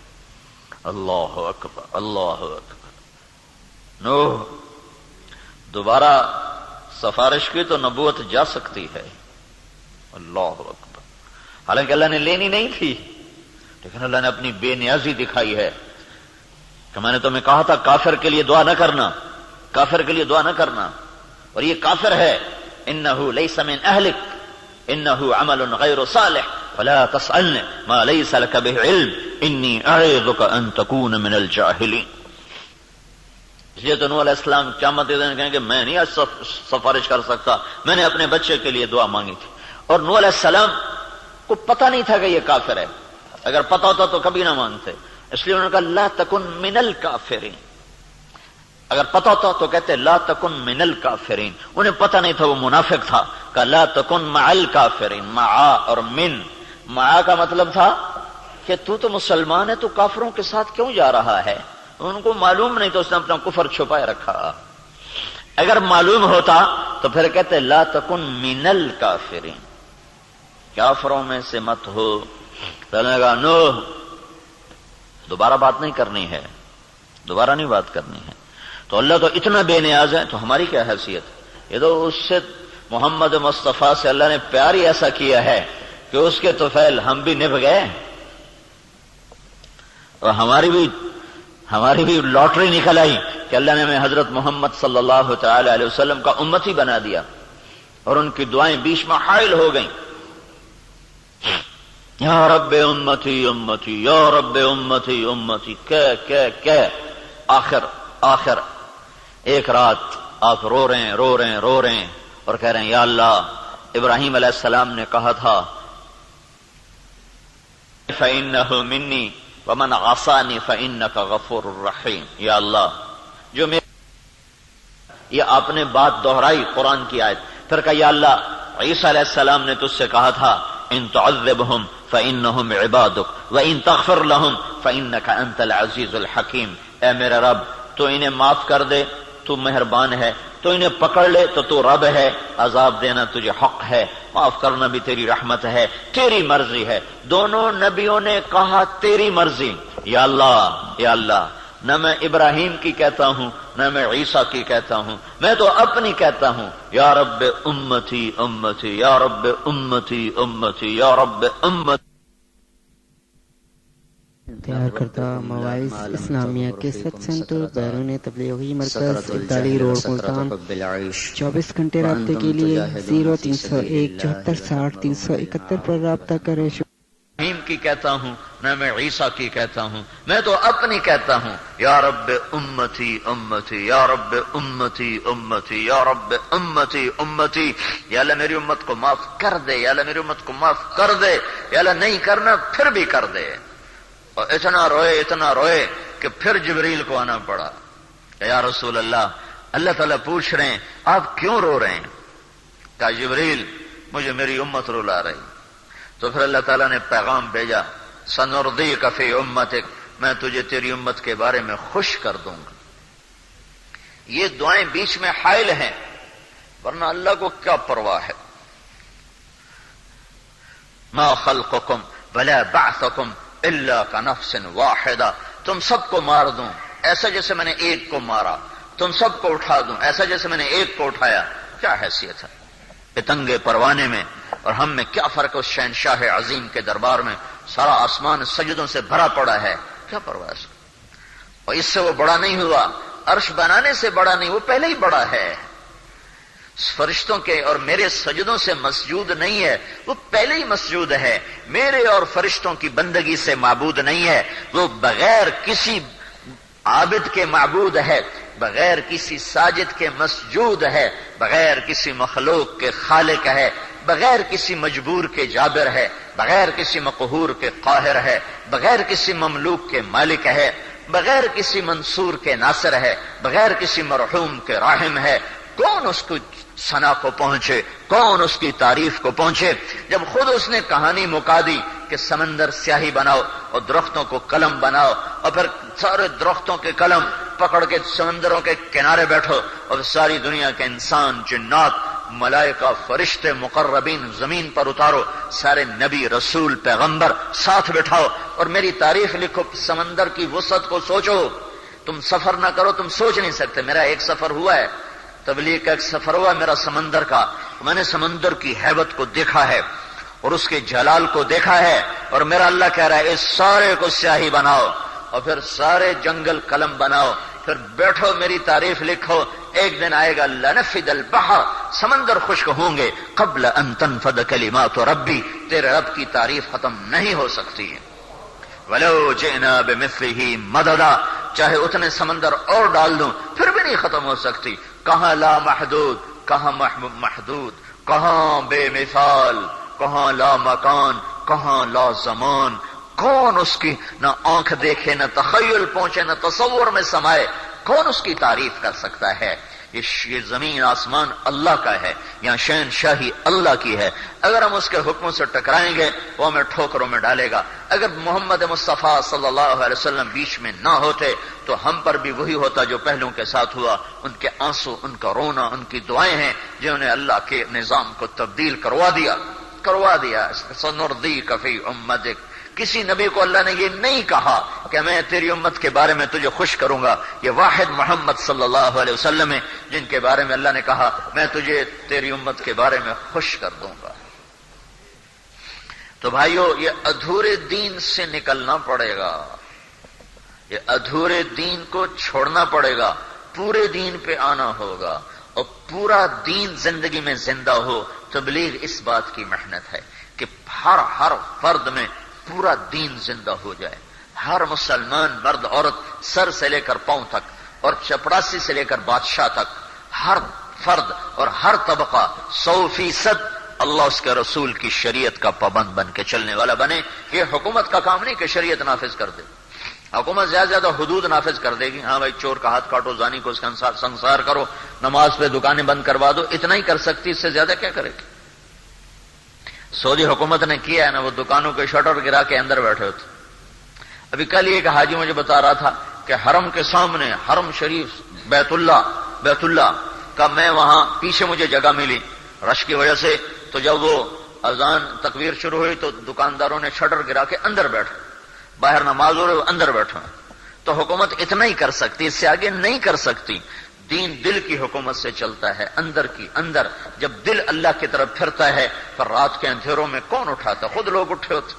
اللہ اکبر، اللہ اکبر. نوح دوبارہ سفارش کی تو نبوت جا سکتی ہے. اللہ اکبر. حالانکہ اللہ نے لینی نہیں تھی، لیکن اللہ نے اپنی بے نیازی دکھائی ہے کہ میں نے تمہیں کہا تھا کافر کے لیے دعا نہ کرنا، کافر کے لیے دعا نہ کرنا. اور یہ کافر ہے. انہ لیس من اہلک انہ عمل غیر صالح فلا تسألنی ما لیس لک به علم انی اعظک ان تکون من الجاہلین. اس لیے تو نوح علیہ السلام قیامت کے دن کہیں گے میں نہیں آج سفارش کر سکتا، میں نے اپنے بچے کے لیے دعا مانگی تھی. اور نوح علیہ السلام کو پتہ نہیں تھا کہ یہ کافر ہے. اگر پتہ ہوتا تو کبھی نہ مانگتے. اس لیے انہوں نے کہا لا تکن من الکافرین. اگر پتہ ہوتا تو کہتے لا تکن من الکافرین. انہیں پتہ نہیں تھا، وہ منافق تھا. کہا لا تکن مع الکافرین. مع اور من، مع کا مطلب تھا کہ تو مسلمان ہے تو کافروں کے ساتھ کیوں جا رہا ہے. ان کو معلوم نہیں تو اس نے اپنا کفر چھپائے رکھا. اگر معلوم ہوتا تو پھر کہتے لا تکن من الکافرین، کافروں میں سے مت ہو. کہا نوح دوبارہ بات نہیں کرنی ہے، دوبارہ نہیں بات کرنی ہے. تو اللہ تو اتنا بے نیاز ہے، تو ہماری کیا حیثیت. یہ تو اس سے محمد مصطفیٰ سے اللہ نے پیار ہی ایسا کیا ہے کہ اس کے طفیل ہم بھی نبھ گئے، اور ہماری بھی لاٹری نکل آئی کہ اللہ نے ہمیں حضرت محمد صلی اللہ تعالی علیہ وسلم کا امتی بنا دیا، اور ان کی دعائیں بیچ میں حائل ہو گئیں. یا رب امتی امتی، یا رب امتی امتی، کہ آخر ایک رات آپ رو رہے ہیں اور کہہ رہے ہیں یا اللہ، ابراہیم علیہ السلام نے کہا تھا فَإِنَّهُ مِنِّي وَمَنْ عَصَانِي فَإِنَّكَ غَفُورٌ رَحِيمٌ. یا اللہ جو میرے یہ آپ نے بات دہرائی قرآن کی آیت. پھر کہا یا اللہ عیسیٰ علیہ السلام نے تجھ سے کہا تھا ان تعذبہم فإنہم عبادک وإن تغفر لہم فإنک انت العزیز الحکیم. اے میرے رب تو انہیں معاف کر دے تو مہربان ہے، تو انہیں پکڑ لے تو رب ہے، عذاب دینا تجھے حق ہے، معاف کرنا بھی تیری رحمت ہے، تیری مرضی ہے. دونوں نبیوں نے کہا تیری مرضی. یا اللہ نہ میں ابراہیم کی کہتا ہوں نہ میں عیسیٰ کی کہتا ہوں، میں تو اپنی کہتا ہوں یا رب امتی امتی یا رب امتی امتی یا رب امتی. تیار کردہ مواعظ اسلامیہ کیسٹ سینٹر بیرون تبلیغی مرکز ابدالی روڈ ملتان 24 گھنٹے رابطے کے لیے 0301 74 60 371 پر رابطہ کریں. ابراہیم کی کہتا ہوں نہ میں عیسیٰ کی کہتا ہوں، میں تو اپنی کہتا ہوں یا رب امتی امتی یا رب امتی امتی یا رب امتی امتی. یا اللہ میری امت کو معاف کر دے، یا اللہ میری امت کو معاف کر دے، یا اللہ نہیں کرنا پھر بھی کر دے. اور اتنا روئے کہ پھر جبریل کو آنا پڑا. یا رسول اللہ تعالیٰ پوچھ رہے ہیں آپ کیوں رو رہے ہیں؟ کہا جبریل مجھے میری امت رلا رہی. تو پھر اللہ تعالیٰ نے پیغام بھیجا سنردیک فی امتک، میں تجھے تیری امت کے بارے میں خوش کر دوں گا. یہ دعائیں بیچ میں حائل ہیں، ورنہ اللہ کو کیا پرواہ ہے. ما خلقکم ولا بعثکم الا کنفس واحدہ، تم سب کو مار دوں ایسا جیسے میں نے ایک کو مارا، تم سب کو اٹھا دوں ایسا جیسے میں نے ایک کو اٹھایا. کیا حیثیت ہے پتنگے پروانے میں اور ہم میں؟ کیا فرق ہے اس شہنشاہ عظیم کے دربار میں؟ سارا آسمان سجدوں سے بھرا پڑا ہے، کیا پرواہ ہے. اور اس سے وہ بڑا نہیں ہوا، عرش بنانے سے بڑا نہیں، وہ پہلے ہی بڑا ہے. فرشتوں کے اور میرے سجدوں سے مسجود نہیں ہے، وہ پہلے ہی مسجود ہے. میرے اور فرشتوں کی بندگی سے معبود نہیں ہے، وہ بغیر کسی عابد کے معبود ہے، بغیر کسی ساجد کے مسجود ہے، بغیر کسی مخلوق کے خالق ہے، بغیر کسی مجبور کے جابر ہے، بغیر کسی مقہور کے قاہر ہے، بغیر کسی مملوک کے مالک ہے، بغیر کسی منصور کے ناصر ہے، بغیر کسی مرحوم کے راحم ہے. کون اس کو ثنا کو پہنچے، کون اس کی تعریف کو پہنچے؟ جب خود اس نے کہانی مکا دی کہ سمندر سیاہی بناؤ اور درختوں کو قلم بناؤ، اور پھر سارے درختوں کے قلم پکڑ کے سمندروں کے کنارے بیٹھو، اور ساری دنیا کے انسان جنات ملائکہ فرشتے مقربین زمین پر اتارو، سارے نبی رسول پیغمبر ساتھ بٹھاؤ اور میری تعریف لکھو. سمندر کی وسعت کو سوچو. تم سفر نہ کرو، تم سوچ نہیں سکتے. میرا ایک سفر ہوا ہے، تبلیغ کا ایک سفر ہوا میرا سمندر کا. میں نے سمندر کی ہیبت کو دیکھا ہے اور اس کے جلال کو دیکھا ہے، اور میرا اللہ کہہ رہا ہے اس سارے کو سیاہی بناؤ اور پھر سارے جنگل قلم بناؤ، پھر بیٹھو میری تعریف لکھو. ایک دن آئے گا لنفد البحر، سمندر خشک ہوں گے قبل ان تنفد کلمات ربی، تیرے رب کی تعریف ختم نہیں ہو سکتی ہے. ولو جئنا بمثلہ مددا، چاہے اتنے سمندر اور ڈال دوں پھر بھی نہیں ختم ہو سکتی. کہاں لا محدود، کہاں محدود، کہاں بے مثال، کہاں لا مکان، کہاں لا زمان. کون اس کی نہ آنکھ دیکھے، نہ تخیل پہنچے، نہ تصور میں سمائے، کون اس کی تعریف کر سکتا ہے؟ یہ زمین آسمان اللہ کا ہے، یہاں شہنشاہی اللہ کی ہے. اگر ہم اس کے حکموں سے ٹکرائیں گے وہ ہمیں ٹھوکروں میں ڈالے گا. اگر محمد مصطفیٰ صلی اللہ علیہ وسلم بیچ میں نہ ہوتے تو ہم پر بھی وہی ہوتا جو پہلوں کے ساتھ ہوا. ان کے آنسو، ان کا رونا، ان کی دعائیں ہیں جنہوں نے اللہ کے نظام کو تبدیل کروا دیا. سنردیک فی امتک. کسی نبی کو اللہ نے یہ نہیں کہا کہ میں تیری امت کے بارے میں تجھے خوش کروں گا. یہ واحد محمد صلی اللہ علیہ وسلم ہے جن کے بارے میں اللہ نے کہا میں تجھے تیری امت کے بارے میں خوش کر دوں گا. تو بھائیو یہ ادھورے دین سے نکلنا پڑے گا، یہ ادھورے دین کو چھوڑنا پڑے گا، پورے دین پہ آنا ہوگا اور پورا دین زندگی میں زندہ ہو. تبلیغ اس بات کی محنت ہے کہ ہر فرد میں پورا دین زندہ ہو جائے. ہر مسلمان مرد عورت سر سے لے کر پاؤں تک اور چپڑاسی سے لے کر بادشاہ تک ہر فرد اور ہر طبقہ 100% اللہ اس کے رسول کی شریعت کا پابند بن کے چلنے والا بنے. یہ حکومت کا کام نہیں کہ شریعت نافذ کر دے. حکومت زیادہ سے زیادہ حدود نافذ کر دے گی، ہاں بھائی چور کا ہاتھ کاٹو، زانی کو اس کا سنسار کرو، نماز پہ دکانیں بند کروا دو، اتنا ہی کر سکتی، اس سے زیادہ کیا کرے گی؟ سعودی حکومت نے کیا ہے نا، وہ دکانوں کے شٹر گرا کے اندر بیٹھے ہوتے. ابھی کل ایک حاجی مجھے بتا رہا تھا کہ حرم کے سامنے، حرم شریف بیت اللہ کا، میں وہاں پیچھے مجھے جگہ ملی رش کی وجہ سے، تو جب وہ اذان تکبیر شروع ہوئی تو دکانداروں نے شٹر گرا کے اندر بیٹھے، باہر نماز ہو رہے وہ اندر بیٹھے. تو حکومت اتنا ہی کر سکتی، اس سے آگے نہیں کر سکتی. دین دل کی حکومت سے چلتا ہے، اندر. جب دل اللہ کی طرف پھرتا ہے پھر رات کے اندھیروں میں کون اٹھاتا؟ خود لوگ اٹھے ہوتے.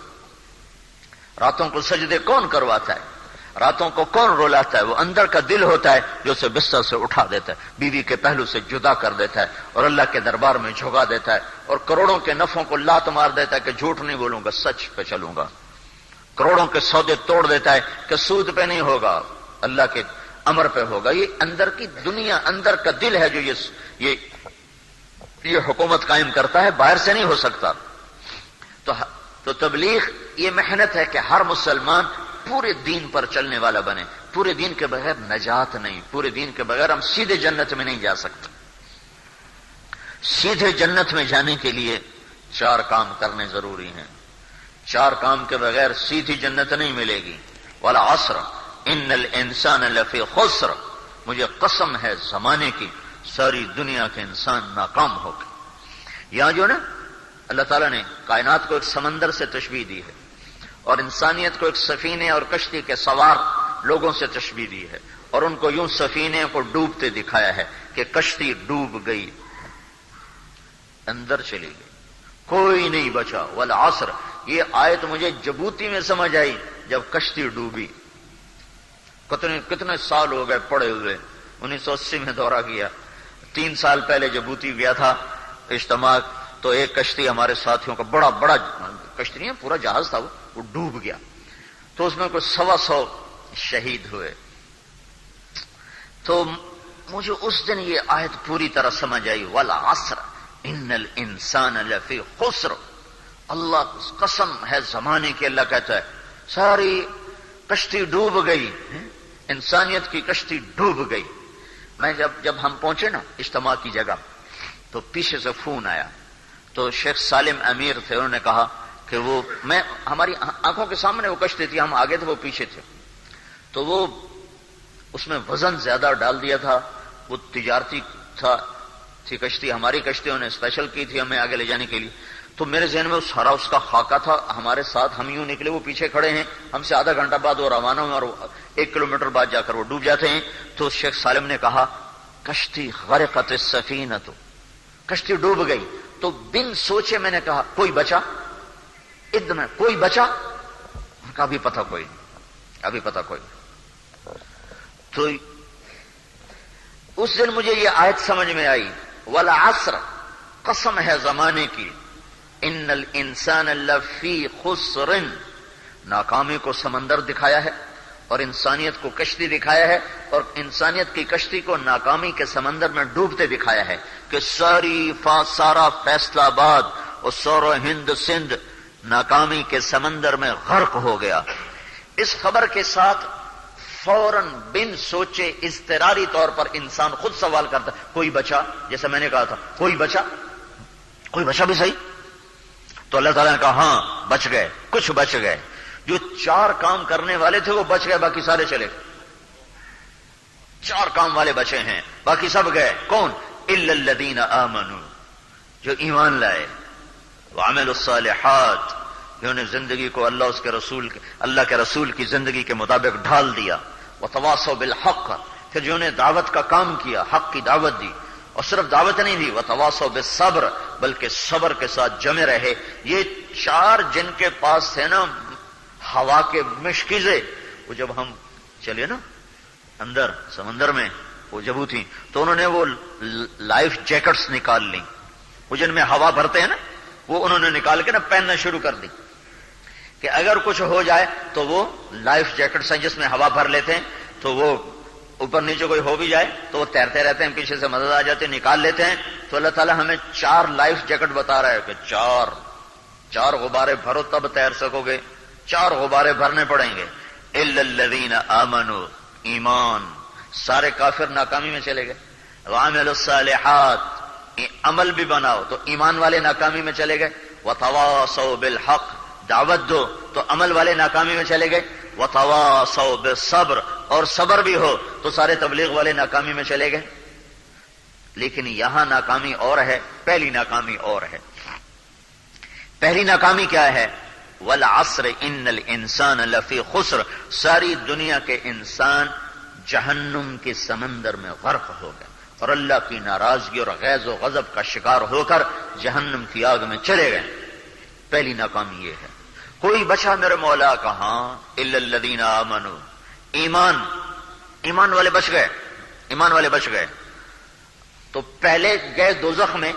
راتوں کو سجدے کون کرواتا ہے؟ راتوں کو کون رولاتا ہے؟ وہ اندر کا دل ہوتا ہے جو اسے بستر سے اٹھا دیتا ہے، بیوی کے پہلو سے جدا کر دیتا ہے اور اللہ کے دربار میں جھکا دیتا ہے، اور کروڑوں کے نفعوں کو لات مار دیتا ہے کہ جھوٹ نہیں بولوں گا، سچ پہ چلوں گا. کروڑوں کے سودے توڑ دیتا ہے کہ سود پہ نہیں ہوگا، اللہ کے امر پہ ہوگا. یہ اندر کی دنیا، اندر کا دل ہے جو یہ حکومت قائم کرتا ہے، باہر سے نہیں ہو سکتا. تو تبلیغ یہ محنت ہے کہ ہر مسلمان پورے دین پر چلنے والا بنے. پورے دین کے بغیر نجات نہیں، پورے دین کے بغیر ہم سیدھے جنت میں نہیں جا سکتے. سیدھے جنت میں جانے کے لیے 4 کام کرنے ضروری ہیں. 4 کام کے بغیر سیدھی جنت نہیں ملے گی. والعصر ان الانسان لفی خسر، مجھے قسم ہے زمانے کی، ساری دنیا کے انسان ناکام ہو گئے. یہاں جو نا اللہ تعالیٰ نے کائنات کو ایک سمندر سے تشبیہ دی ہے، اور انسانیت کو ایک سفینے اور کشتی کے سوار لوگوں سے تشبیہ دی ہے، اور ان کو یوں سفینے کو ڈوبتے دکھایا ہے کہ کشتی ڈوب گئی، اندر چلی گئی، کوئی نہیں بچا. والعصر، یہ آیت مجھے جبوتی میں سمجھ آئی جب کشتی ڈوبی. کتنے سال ہو گئے پڑے ہوئے، 1980 میں دورہ کیا. 3 سال پہلے جبوتی گیا تھا اجتماع، تو ایک کشتی ہمارے ساتھیوں کا، بڑا کشتی نہیں پورا جہاز تھا، وہ ڈوب گیا. تو اس میں کوئی 125 شہید ہوئے. تو مجھے اس دن یہ آیت پوری طرح سمجھ آئی. والعصر ان الانسان لفی خسر، اللہ قسم ہے زمانے کی، اللہ کہتا ہے ساری کشتی ڈوب گئی، انسانیت کی کشتی ڈوب گئی. میں جب ہم پہنچے نا اجتماع کی جگہ، تو پیچھے سے فون آیا. تو شیخ سالم امیر تھے، انہوں نے کہا کہ ہماری آنکھوں کے سامنے وہ کشتی تھی، ہم آگے تھے وہ پیچھے تھے. تو وہ اس میں وزن زیادہ ڈال دیا تھا، وہ تجارتی تھی کشتی، ہماری کشتیوں نے اسپیشل کی تھی ہمیں آگے لے جانے کے لیے. تو میرے ذہن میں سارا اس کا خاکہ تھا. ہمارے ساتھ ہم یوں نکلے، وہ پیچھے کھڑے ہیں، ہم سے آدھا گھنٹہ بعد وہ روانہ ہوئے، اور 1 کلومیٹر بعد جا کر وہ ڈوب جاتے ہیں. تو شیخ سالم نے کہا کشتی غرقت السفینۃ، کشتی ڈوب گئی. تو بن سوچے میں نے کہا کوئی بچا؟ میں کوئی بچا؟ ابھی پتہ کوئی نہیں، ابھی پتہ کوئی نہیں. تو اس دن مجھے یہ آیت سمجھ میں آئی. والعصر، قسم ہے زمانے کی، ان الانسان لفی خسر، ناکامی کو سمندر دکھایا ہے اور انسانیت کو کشتی دکھایا ہے، اور انسانیت کی کشتی کو ناکامی کے سمندر میں ڈوبتے دکھایا ہے کہ سارا فیصلہ آباد اور سارا ہند سندھ ناکامی کے سمندر میں غرق ہو گیا. اس خبر کے ساتھ فوراً بن سوچے اضطراری طور پر انسان خود سوال کرتا کوئی بچا؟ جیسا میں نے کہا تھا کوئی بچا، کوئی بچا بھی صحیح. تو اللہ تعالیٰ نے کہا ہاں بچ گئے، کچھ بچ گئے. جو 4 کام کرنے والے تھے وہ بچ گئے، باقی سارے چلے گئے. 4 کام والے بچے ہیں، باقی سب گئے. کون؟ الا الذین آمنوا، جو ایمان لائے، وعملوا الصالحات، جنہوں نے زندگی کو اللہ کے رسول کی زندگی کے مطابق ڈھال دیا. وتواصوا بالحق، پھر جنہوں نے دعوت کا کام کیا، حق کی دعوت دی، اور صرف دعوت نہیں دی. وتواصوا بالصبر، بلکہ صبر کے ساتھ جمے رہے. یہ 4 جن کے پاس تھے نا ہوا کے مشکیزیں، وہ جب ہم چلے نا اندر سمندر میں، وہ جب تھی تو انہوں نے وہ لائف جیکٹس نکال لی، وہ جن میں ہوا بھرتے ہیں نا، وہ انہوں نے نکال کے نا پہننا شروع کر دی کہ اگر کچھ ہو جائے تو وہ لائف جیکٹس ہیں جس میں ہوا بھر لیتے ہیں، تو وہ اوپر نیچے کوئی ہو بھی جائے تو وہ تیرتے رہتے ہیں، پیچھے سے مدد آ جاتے ہیں، نکال لیتے ہیں. تو اللہ تعالیٰ ہمیں 4 لائف جیکٹ بتا رہا ہے کہ 4 غبارے بھرو تب تیر سکو گے. 4 غبارے بھرنے پڑیں گے. الا الذین آمنوا، ایمان، سارے کافر ناکامی میں چلے گئے. وعملوا الصالحات، عمل بھی بناؤ تو ایمان والے ناکامی میں چلے گئے. وتواصوا بالحق، دعوت دو تو عمل والے ناکامی میں چلے گئے. وتواصوا بالصبر، اور صبر بھی ہو تو سارے تبلیغ والے ناکامی میں چلے گئے. لیکن یہاں ناکامی اور ہے، پہلی ناکامی اور ہے. پہلی ناکامی کیا ہے؟ والعصر ان الانسان لفی خسر، ساری دنیا کے انسان جہنم کے سمندر میں غرق ہو گئے اور اللہ کی ناراضگی اور غیظ و غضب کا شکار ہو کر جہنم کی آگ میں چلے گئے. پہلی ناکامی یہ ہے. کوئی بچا میرے مولا کہاں؟ الا الذین آمنوا، ایمان والے بچ گئے، ایمان والے بچ گئے. تو پہلے گئے دوزخ میں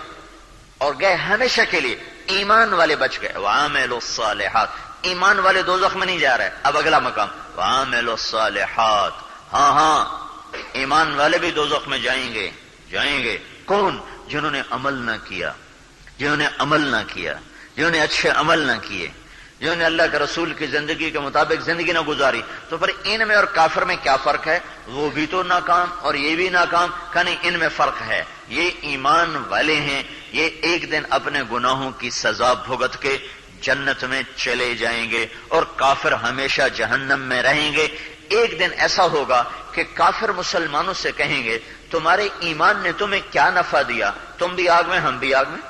اور گئے ہمیشہ کے لیے، ایمان والے بچ گئے. وعملوا الصالحات، ایمان والے دوزخ میں نہیں جا رہے. اب اگلا مقام وعملوا الصالحات، ہاں ایمان والے بھی دوزخ میں جائیں گے. کون؟ جنہوں نے عمل نہ کیا، جنہوں نے اچھے عمل نہ کیے، جنہوں نے اللہ کے رسول کی زندگی کے مطابق زندگی نہ گزاری. تو پھر ان میں اور کافر میں کیا فرق ہے؟ وہ بھی تو ناکام اور یہ بھی ناکام. کہیں ان میں فرق ہے. یہ ایمان والے ہیں، یہ ایک دن اپنے گناہوں کی سزا بھگت کے جنت میں چلے جائیں گے اور کافر ہمیشہ جہنم میں رہیں گے. ایک دن ایسا ہوگا کہ کافر مسلمانوں سے کہیں گے تمہارے ایمان نے تمہیں کیا نفع دیا؟ تم بھی آگ میں، ہم بھی آگ میں.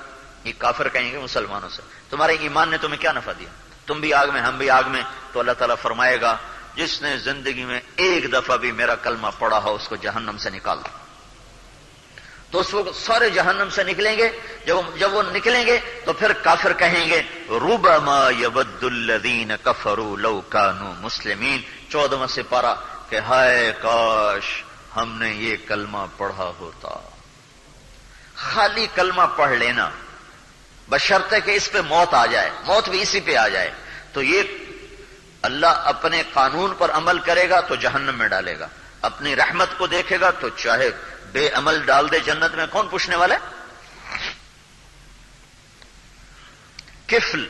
یہ کافر کہیں گے مسلمانوں سے تمہارے ایمان نے تمہیں کیا نفع دیا؟ تم بھی آگ میں، ہم بھی آگ میں. تو اللہ تعالیٰ فرمائے گا جس نے زندگی میں ایک دفعہ بھی میرا کلمہ پڑھا ہو اس کو جہنم سے نکال دو. تو اس وقت سارے جہنم سے نکلیں گے. جب وہ نکلیں گے تو پھر کافر کہیں گے ربما یود الذین کفروا لو کانوا مسلمین. 14واں سپارہ کہ ہائے کاش ہم نے یہ کلمہ پڑھا ہوتا. خالی کلمہ پڑھ لینا بشرطے کہ اس پہ موت آ جائے، موت بھی اسی پہ آ جائے. تو یہ اللہ اپنے قانون پر عمل کرے گا تو جہنم میں ڈالے گا، اپنی رحمت کو دیکھے گا تو چاہے بے عمل ڈال دے جنت میں. کون پوچھنے والا ہے؟ کفل،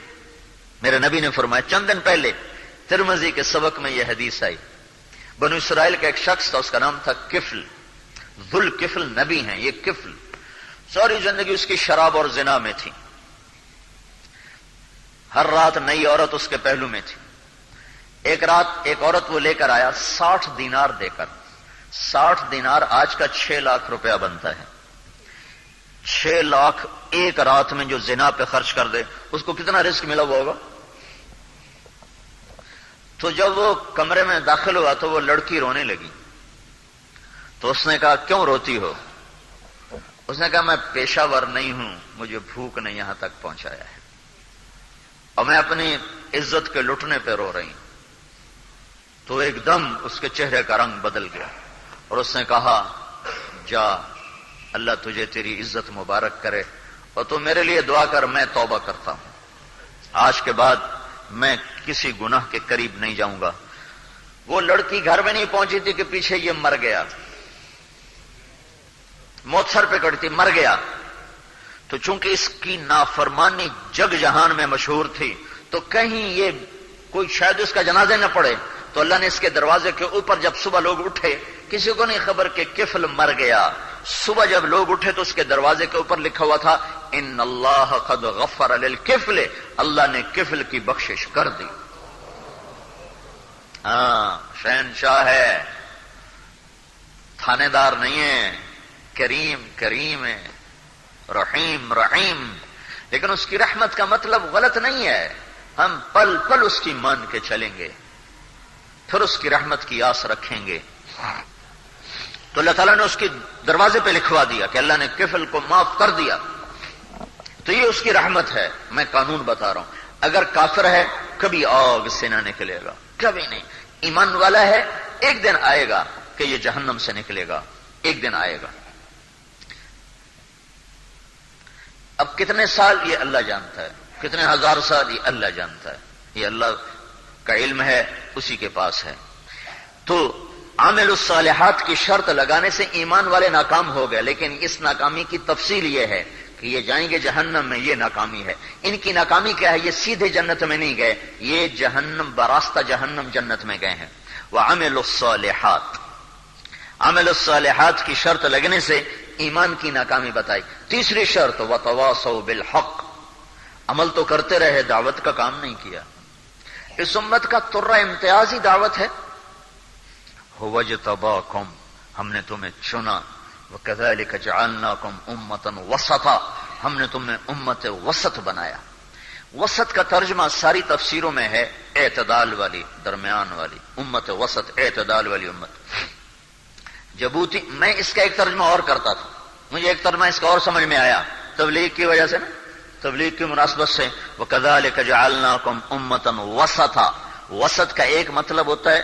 میرے نبی نے فرمایا چند دن پہلے ترمذی کے سبق میں یہ حدیث آئی. بنو اسرائیل کا ایک شخص تھا، اس کا نام تھا کفل. ذل کفل نبی ہیں یہ کفل. ساری زندگی اس کی شراب اور زنا میں تھی. ہر رات نئی عورت اس کے پہلو میں تھی. ایک رات ایک عورت وہ لے کر آیا 60 دینار دے کر. 60 دینار آج کا 6 لاکھ روپیہ بنتا ہے. 6 لاکھ ایک رات میں جو زنا پہ خرچ کر دے اس کو کتنا رزق ملا ہوا ہوگا. تو جب وہ کمرے میں داخل ہوا تو وہ لڑکی رونے لگی. تو اس نے کہا کیوں روتی ہو؟ اس نے کہا میں پیشہ ور نہیں ہوں، مجھے بھوک نے یہاں تک پہنچایا ہے اور میں اپنی عزت کے لٹنے پہ رو رہی ہوں. تو ایک دم اس کے چہرے کا رنگ بدل گیا اور اس نے کہا جا، اللہ تجھے تیری عزت مبارک کرے اور تو میرے لیے دعا کر، میں توبہ کرتا ہوں، آج کے بعد میں کسی گناہ کے قریب نہیں جاؤں گا. وہ لڑکی گھر میں نہیں پہنچی تھی کہ پیچھے یہ مر گیا، موت سر پہ کڑی تھی، مر گیا. تو چونکہ اس کی نافرمانی جگ جہان میں مشہور تھی تو کہیں یہ کوئی شاید اس کا جنازہ نہ پڑے. تو اللہ نے اس کے دروازے کے اوپر جب صبح لوگ اٹھے، کسی کو نہیں خبر کہ کفل مر گیا. صبح جب لوگ اٹھے تو اس کے دروازے کے اوپر لکھا ہوا تھا ان اللہ قد غفر للکفل، اللہ نے کفل کی بخشش کر دی. ہاں شہنشاہ ہے، تھانے دار نہیں ہے، کریم ہے، رحیم. لیکن اس کی رحمت کا مطلب غلط نہیں ہے. ہم پل پل اس کی مان کے چلیں گے، پھر اس کی رحمت کی آس رکھیں گے. تو اللہ تعالیٰ نے اس کے دروازے پہ لکھوا دیا کہ اللہ نے کفل کو معاف کر دیا. تو یہ اس کی رحمت ہے. میں قانون بتا رہا ہوں، اگر کافر ہے کبھی آگ سے نہ نکلے گا، کبھی نہیں. ایمان والا ہے ایک دن آئے گا کہ یہ جہنم سے نکلے گا، ایک دن آئے گا. اب کتنے سال یہ اللہ جانتا ہے، کتنے ہزار سال یہ اللہ جانتا ہے، یہ اللہ کا علم ہے، اسی کے پاس ہے. تو عامل الصالحات کی شرط لگانے سے ایمان والے ناکام ہو گئے. لیکن اس ناکامی کی تفصیل یہ ہے کہ یہ جائیں گے جہنم میں، یہ ناکامی ہے. ان کی ناکامی کیا ہے؟ یہ سیدھے جنت میں نہیں گئے، یہ جہنم براستہ جہنم جنت میں گئے ہیں. وعملوا الصالحات، عمل الصالحات کی شرط لگنے سے ایمان کی ناکامی بتائی۔ تیسری شرط وتواصوا بالحق، عمل تو کرتے رہے، دعوت کا کام نہیں کیا۔ اس امت کا ترہ امتیازی دعوت ہے، هو اجتباکم، ہم نے تمہیں چنا، وکذالک جعلناکم امۃ وسطا، ہم نے تمہیں امت وسط بنایا۔ وسط کا ترجمہ ساری تفسیروں میں ہے اعتدال والی، درمیان والی امت وسط، اعتدال والی امت۔ جبوتی، میں اس کا ایک ترجمہ اور کرتا تھا، مجھے ایک ترجمہ اس کا اور سمجھ میں آیا تبلیغ کی وجہ سے نا، تبلیغ کی مناسبت سے، وَكَذَلِكَ جَعَلْنَاكُمْ أُمَّةً وَسَطًا۔ وسط کا ایک مطلب ہوتا ہے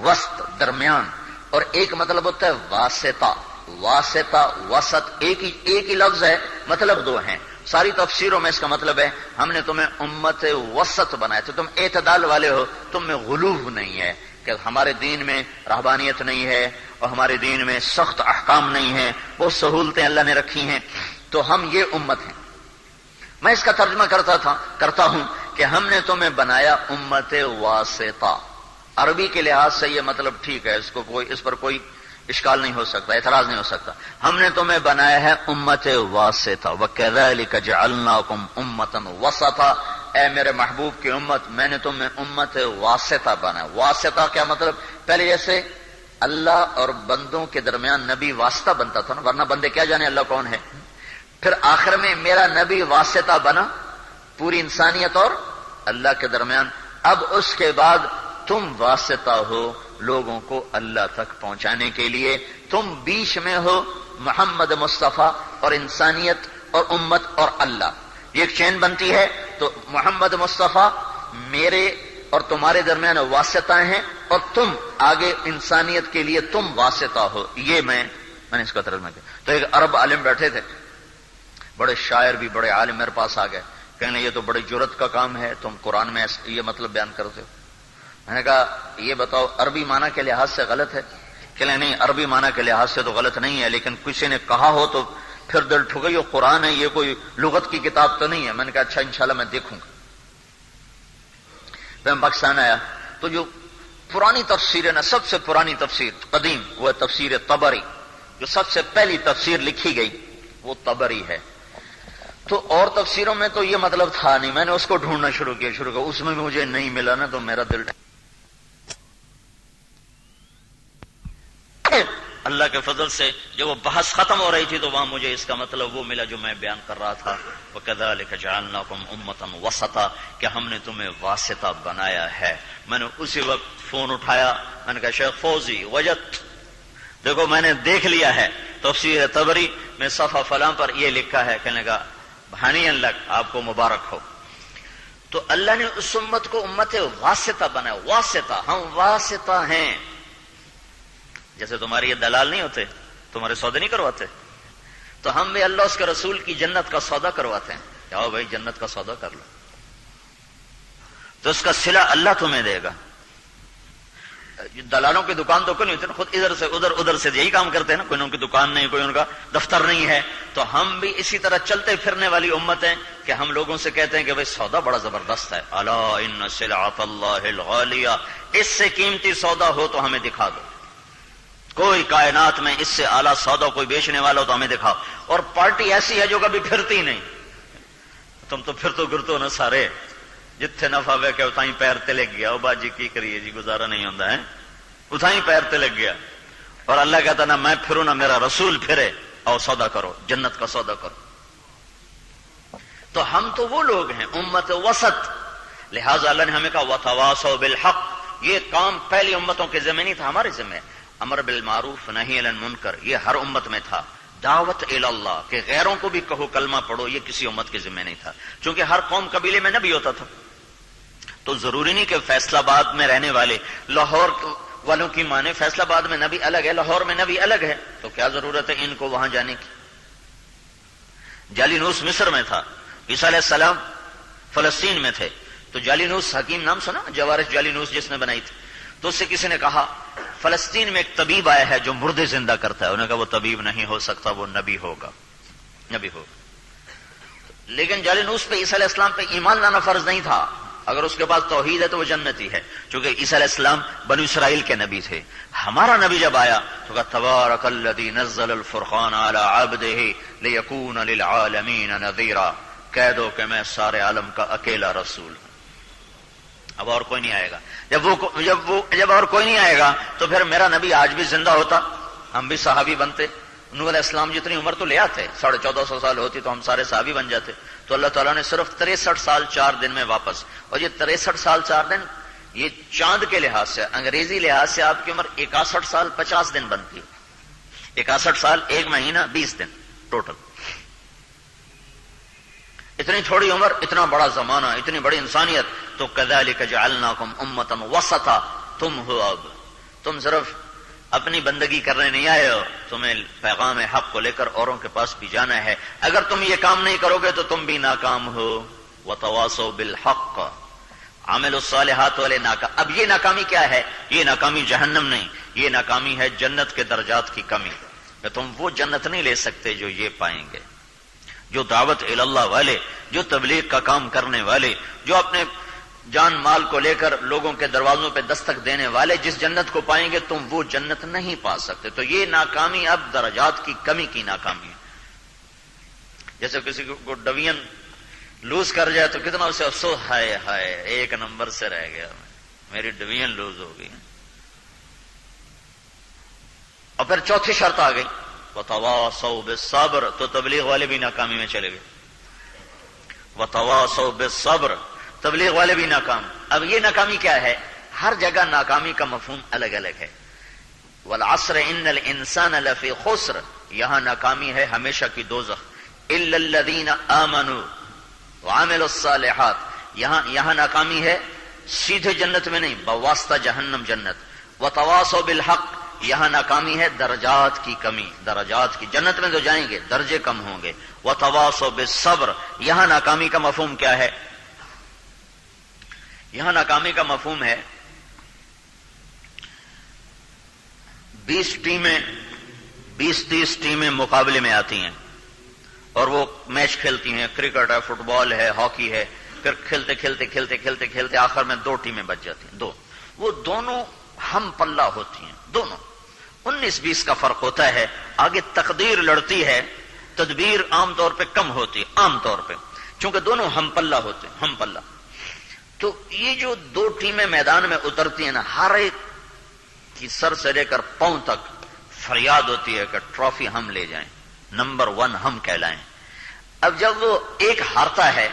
وسط، درمیان، اور ایک مطلب ہوتا ہے واسطہ۔ واسطہ وسط ایک ہی لفظ ہے، مطلب دو ہیں۔ ساری تفسیروں میں اس کا مطلب ہے ہم نے تمہیں امت وسط بنایا تھا، تم اعتدال والے ہو، تم میں غلو نہیں ہے کہ ہمارے دین میں رہبانیت نہیں ہے اور ہمارے دین میں سخت احکام نہیں ہے، وہ سہولتیں اللہ نے رکھی ہیں، تو ہم یہ امت ہیں۔ میں اس کا ترجمہ کرتا ہوں کہ ہم نے تمہیں بنایا امت واسطہ۔ عربی کے لحاظ سے یہ مطلب ٹھیک ہے، اس پر کوئی اشکال نہیں ہو سکتا، اعتراض نہیں ہو سکتا۔ ہم نے تمہیں بنایا ہے امت واسطہ، وَكَذَلِكَ جَعَلْنَاكُمْ أُمَّةً وَسَطًا، اے میرے محبوب کی امت، میں نے تمہیں امت واسطہ بنایا۔ واسطہ کیا مطلب؟ پہلے جیسے اللہ اور بندوں کے درمیان نبی واسطہ بنتا تھا نا، ورنہ بندے کیا جانے اللہ کون ہے، پھر آخر میں میرا نبی واسطہ بنا پوری انسانیت اور اللہ کے درمیان۔ اب اس کے بعد تم واسطہ ہو لوگوں کو اللہ تک پہنچانے کے لیے، تم بیچ میں ہو محمد مصطفیٰ اور انسانیت اور امت اور اللہ، یہ ایک چین بنتی ہے۔ تو محمد مصطفیٰ میرے اور تمہارے درمیان واسطہ ہیں، اور تم آگے انسانیت کے لیے تم واسطہ ہو۔ یہ میں نے اس کا ترجمہ کیا۔ تو ایک عرب عالم بیٹھے تھے، بڑے شاعر بھی، بڑے عالم میرے پاس آ گئے، کہنے یہ تو بڑی جرت کا کام ہے، تم قرآن میں یہ مطلب بیان کرتے ہو۔ میں نے کہا یہ بتاؤ عربی معنی کے لحاظ سے غلط ہے؟ کہ نہیں، عربی معنی کے لحاظ سے تو غلط نہیں ہے، لیکن کسی نے کہا ہو تو پھر دل ٹھگئی، یہ قرآن ہے، یہ کوئی لغت کی کتاب تو نہیں ہے۔ میں نے کہا اچھا انشاءاللہ میں دیکھوں گا۔ پھر میں پاکستان آیا تو جو پرانی تفسیر ہے نا، سب سے پرانی تفسیر قدیم، وہ ہے تفسیر طبری، جو سب سے پہلی تفسیر لکھی گئی وہ طبری ہے۔ تو اور تفسیروں میں تو یہ مطلب تھا نہیں، میں نے اس کو ڈھونڈنا شروع کیا، اس میں بھی مجھے نہیں ملا نا، تو میرا دل اللہ کے فضل سے جب وہ بحث ختم ہو رہی تھی تو وہاں مجھے اس کا مطلب وہ ملا جو میں بیان کر رہا تھا، وَكَذَلِكَ جَعَلْنَاكُمْ أُمَّةً وَسَطًا، کہ ہم نے تمہیں واسطہ بنایا ہے۔ میں نے اسی وقت فون اٹھایا، میں نے کہا شیخ فوزی وجد، دیکھو میں نے دیکھ لیا ہے تفسیر طبری میں صفحہ فلاں پر یہ لکھا ہے۔ کہنے کا بھانی لک، آپ کو مبارک ہو۔ تو اللہ نے اس امت کو امت واسطہ بنایا۔ واسطہ، ہم واسطہ ہیں، جیسے تمہارے یہ دلال نہیں ہوتے، تمہارے سودے نہیں کرواتے، تو ہم بھی اللہ اس کے رسول کی جنت کا سودا کرواتے ہیں، جاؤ بھائی جنت کا سودا کر لو، تو اس کا صلہ اللہ تمہیں دے گا۔ دلالوں کی دکان تو کوئی نہیں ہوتی، خود ادھر سے ادھر سے یہی کام کرتے ہیں نا، کوئی ان کی دکان نہیں، کوئی ان کا دفتر نہیں ہے۔ تو ہم بھی اسی طرح چلتے پھرنے والی امت ہیں کہ ہم لوگوں سے کہتے ہیں کہ بھائی سودا بڑا زبردست ہے، الا ان سلعۃ اللہ الغالیہ، اس سے قیمتی سودا ہو تو ہمیں دکھا دو، کوئی کائنات میں اس سے اعلیٰ سودا کوئی بیچنے والا ہو تو ہمیں دکھاؤ۔ اور پارٹی ایسی ہے جو کبھی پھرتی نہیں، تم تو پھر تو گرتو نہ سارے، جتھے نفع وے کہ اتائی پیر تے لگ گیا، او باجی کی کریے جی، گزارا نہیں ہوتا ہے، اتائی پیر تے لگ گیا۔ اور اللہ کہتا نہ میں پھروں نہ میرا رسول پھرے، اور سودا کرو، جنت کا سودا کرو۔ تو ہم تو وہ لوگ ہیں امت وسط، لہذا اللہ نے ہمیں کہا وتواصوا بالحق۔ یہ کام پہلی امتوں کے ذمہ نہیں تھا، ہمارے ذمہ۔ امر بالمعروف نہی عن المنکر، یہ ہر امت میں تھا۔ دعوت الی اللہ، کہ غیروں کو بھی کہو کلمہ پڑھو، یہ کسی امت کے ذمہ نہیں تھا، چونکہ ہر قوم قبیلے میں نبی ہوتا تھا۔ تو ضروری نہیں کہ فیصل آباد میں رہنے والے لاہور والوں کی مانے، فیصل آباد میں نبی الگ ہے، لاہور میں نبی الگ ہے، تو کیا ضرورت ہے ان کو وہاں جانے کی۔ جالینوس مصر میں تھا، عیسیٰ علیہ السلام فلسطین میں تھے، تو جالینوس حکیم نام سنا، جوارش جالینوس جس نے بنائی تھی، تو اس سے کسی نے کہا فلسطین میں ایک طبیب آیا ہے جو مردے زندہ کرتا ہے، انہوں نے کہا وہ طبیب نہیں ہو سکتا، وہ نبی ہوگا، نبی ہوگا۔ لیکن جالینوس پہ عیسیٰ علیہ السلام پہ ایمان لانا فرض نہیں تھا، اگر اس کے پاس توحید ہے تو وہ جنتی ہے، چونکہ عیسیٰ علیہ السلام بنو اسرائیل کے نبی تھے. ہمارا نبی جب آیا تو کہا تبارک الذی نزل الفرقان علی عبدہ لیکون للعالمین نذیرا، کہہ دو کہ میں سارے عالم کا اکیلا رسول ہوں، اب اور کوئی نہیں آئے گا. جب اور کوئی نہیں آئے گا تو پھر میرا نبی آج بھی زندہ ہوتا، ہم بھی صحابی بنتے. نوح علیہ السلام جتنی عمر تو لے آتے، 1450 سال ہوتی تو ہم سارے صحابی بن جاتے. تو اللہ تعالیٰ نے صرف 63 سال 4 دن میں واپس، اور یہ 63 سال 4 دن یہ چاند کے لحاظ سے، انگریزی لحاظ سے آپ کی عمر 61 سال 50 دن بنتی ہے. 61 سال 1 مہینہ 20 دن ٹوٹل. اتنی تھوڑی عمر، اتنا بڑا زمانہ، اتنی بڑی انسانیت. تو کذالک جعلناکم امۃ وسطا، تم ہو اب، تم صرف اپنی بندگی کرنے نہیں آئے ہو، تمہیں پیغام حق کو لے کر اوروں کے پاس بھی جانا ہے. اگر تم یہ کام نہیں کرو گے تو تم بھی ناکام ہو. وتواصوا بالحق، عامل الصالحات والے ناکام. اب یہ ناکامی کیا ہے؟ یہ ناکامی جہنم نہیں، یہ ناکامی ہے جنت کے درجات کی کمی. کہ تم وہ جنت نہیں لے سکتے جو یہ پائیں گے. جو دعوت اللہ والے، جو تبلیغ کا کام کرنے والے، جو اپنے جان مال کو لے کر لوگوں کے دروازوں پہ دستک دینے والے جس جنت کو پائیں گے تم وہ جنت نہیں پا سکتے. تو یہ ناکامی اب درجات کی کمی کی ناکامی ہے. جیسے کسی کو ڈویژن لوز کر جائے تو کتنا اسے افسوس، ہائے ہائے 1 نمبر سے رہ گیا، میری ڈویژن لوز ہو گئی. اور پھر چوتھی شرط آ گئی وتواصوا بالصبر، تو تبلیغ والے بھی ناکامی میں چلے گئے. وتواصوا بالصبر، تبلیغ والے بھی ناکام. اب یہ ناکامی کیا ہے؟ ہر جگہ ناکامی کا مفہوم الگ الگ ہے. والعصر ان الانسان لفی خسر، یہاں ناکامی ہے ہمیشہ کی دوزخ. الا الذین آمنوا وعملوا الصالحات، یہاں ناکامی ہے سیدھے جنت میں نہیں، بواسطہ جہنم جنت. وتواصوا بالحق، یہاں ناکامی ہے درجات کی کمی، درجات کی. جنت میں تو جائیں گے، درجے کم ہوں گے. وتواصوا بالصبر، یہاں ناکامی کا مفہوم کیا ہے؟ یہاں ناکامی کا مفہوم ہے 20 ٹیمیں 20-30 ٹیمیں مقابلے میں آتی ہیں اور وہ میچ کھیلتی ہیں، کرکٹ ہے، فٹ بال ہے، ہاکی ہے. پھر کھیلتے آخر میں 2 ٹیمیں بچ جاتی ہیں. وہ دونوں ہم پلہ ہوتی ہیں، دونوں 19-20 کا فرق ہوتا ہے. آگے تقدیر لڑتی ہے، تدبیر عام طور پہ کم ہوتی ہے، عام طور پہ چونکہ دونوں ہم پلہ ہوتے ہیں، ہم پلہ. تو یہ جو 2 ٹیمیں میدان میں اترتی ہیں نا، ہر ایک کی سر سے لے کر پاؤں تک فریاد ہوتی ہے کہ ٹرافی ہم لے جائیں، نمبر 1 ہم کہلائیں. اب جب وہ ایک ہارتا ہے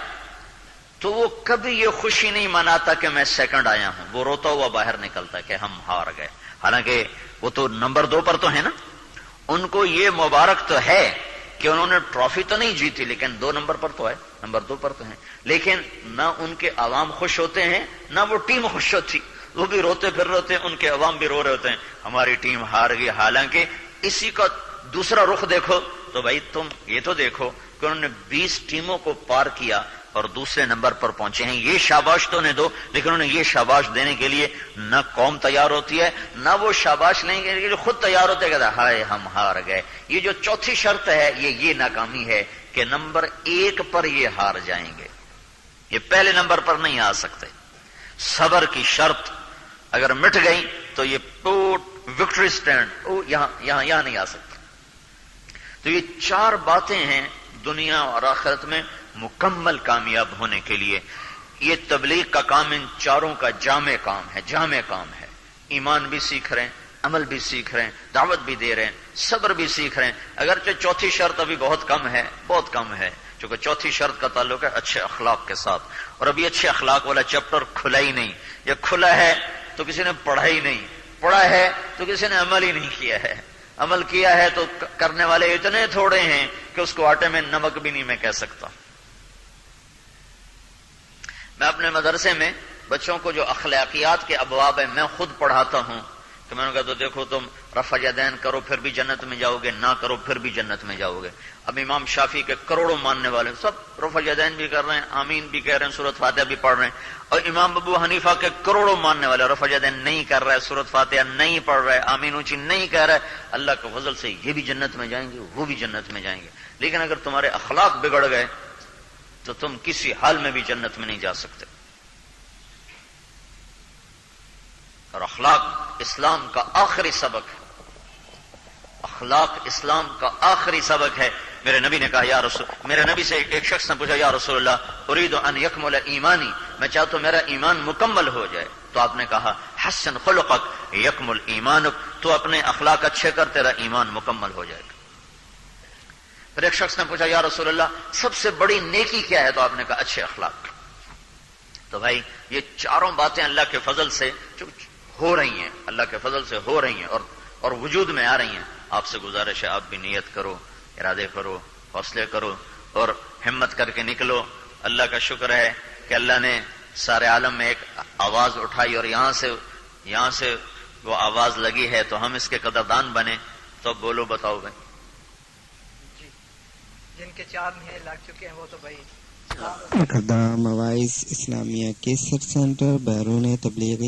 تو وہ کبھی یہ خوشی نہیں مناتا کہ میں سیکنڈ آیا ہوں، وہ روتا ہوا باہر نکلتا ہے کہ ہم ہار گئے. حالانکہ وہ تو نمبر 2 پر تو ہے نا، ان کو یہ مبارک تو ہے کہ انہوں نے ٹرافی تو نہیں جیتی لیکن 2 نمبر پر تو ہے، نمبر 2 پر تو ہیں. لیکن نہ ان کے عوام خوش ہوتے ہیں نہ وہ ٹیم خوش ہوتی، وہ بھی روتے پھر روتے، ان کے عوام بھی رو رہے ہوتے ہیں ہماری ٹیم ہار گئی. حالانکہ اسی کا دوسرا رخ دیکھو تو بھائی تم یہ تو دیکھو کہ انہوں نے 20 ٹیموں کو پار کیا اور دوسرے نمبر پر پہنچے ہیں. یہ شاباش تو انہیں دو، لیکن انہیں یہ شاباش دینے کے لیے نہ قوم تیار ہوتی ہے، نہ وہ شاباش لیں گے جو خود تیار ہوتے ہیں کہ ہائے ہم ہار گئے. یہ جو چوتھی شرط ہے یہ ناکامی ہے کہ نمبر 1 پر یہ ہار جائیں گے، یہ پہلے نمبر پر نہیں آ سکتے. صبر کی شرط اگر مٹ گئی تو یہ وکٹری سٹینڈ یہاں نہیں آ سکتا. تو یہ 4 باتیں ہیں دنیا اور آخرت میں مکمل کامیاب ہونے کے لیے. یہ تبلیغ کا کام ان 4 کا جامع کام ہے. ایمان بھی سیکھ رہے ہیں، عمل بھی سیکھ رہے ہیں، دعوت بھی دے رہے ہیں، صبر بھی سیکھ رہے ہیں. اگرچہ چوتھی شرط ابھی بہت کم ہے چونکہ چوتھی شرط کا تعلق ہے اچھے اخلاق کے ساتھ، اور ابھی اچھے اخلاق والا چیپٹر کھلا ہی نہیں. یہ کھلا ہے تو کسی نے پڑھا ہی نہیں، پڑھا ہے تو کسی نے عمل ہی نہیں کیا ہے. عمل کیا ہے تو کرنے والے اتنے تھوڑے ہیں کہ اس کو آٹے میں نمک بھی نہیں میں کہہ سکتا. میں اپنے مدرسے میں بچوں کو جو اخلاقیات کے ابواب ہیں میں خود پڑھاتا ہوں کہ میں نے کہا تو دیکھو تم رفع یدین کرو پھر بھی جنت میں جاؤ گے، نہ کرو پھر بھی جنت میں جاؤ گے. اب امام شافعی کے کروڑوں ماننے والے سب رفع یدین بھی کر رہے ہیں، آمین بھی کہہ رہے ہیں، سورۃ فاتحہ بھی پڑھ رہے ہیں. اور امام ابو حنیفہ کے کروڑوں ماننے والے رفع یدین نہیں کر رہے، سورۃ فاتحہ نہیں پڑھ رہے، آمین اونچی نہیں کہہ رہے. اللہ کے فضل سے یہ بھی جنت میں جائیں گے، وہ بھی جنت میں جائیں گے. لیکن اگر تمہارے اخلاق بگڑ گئے تو تم کسی حال میں بھی جنت میں نہیں جا سکتے. اور اخلاق اسلام کا آخری سبق ہے، اخلاق اسلام کا آخری سبق ہے۔ میرے نبی نے کہا میرے نبی سے ایک شخص نے پوچھا یا رسول اللہ اريد ان يكمل ایمانی، میں چاہتا ہوں میرا ایمان مکمل ہو جائے، تو آپ نے کہا حسن خلقک یکمل ایمانک، تو اپنے اخلاق اچھے کر تیرا ایمان مکمل ہو جائے گا۔ پھر ایک شخص نے پوچھا یا رسول اللہ سب سے بڑی نیکی کیا ہے، تو آپ نے کہا اچھے اخلاق۔ تو بھائی یہ چاروں باتیں اللہ کے فضل سے جو ہو رہی ہیں، اللہ کے فضل سے ہو رہی ہیں اور وجود میں آ رہی ہیں۔ آپ سے گزارش ہے آپ بھی نیت کرو، ارادے کرو، حوصلے کرو اور ہمت کر کے نکلو۔ اللہ کا شکر ہے کہ اللہ نے سارے عالم میں ایک آواز اٹھائی اور یہاں سے وہ آواز لگی ہے، تو ہم اس کے قدردان بنے۔ تو بولو، بتاؤ بھائی۔ جی جن کے 4 مہینے لگ چکے ہیں وہ تو بھائی مواعظ اسلامیہ کیسٹ سینٹر بیرون تبلیغی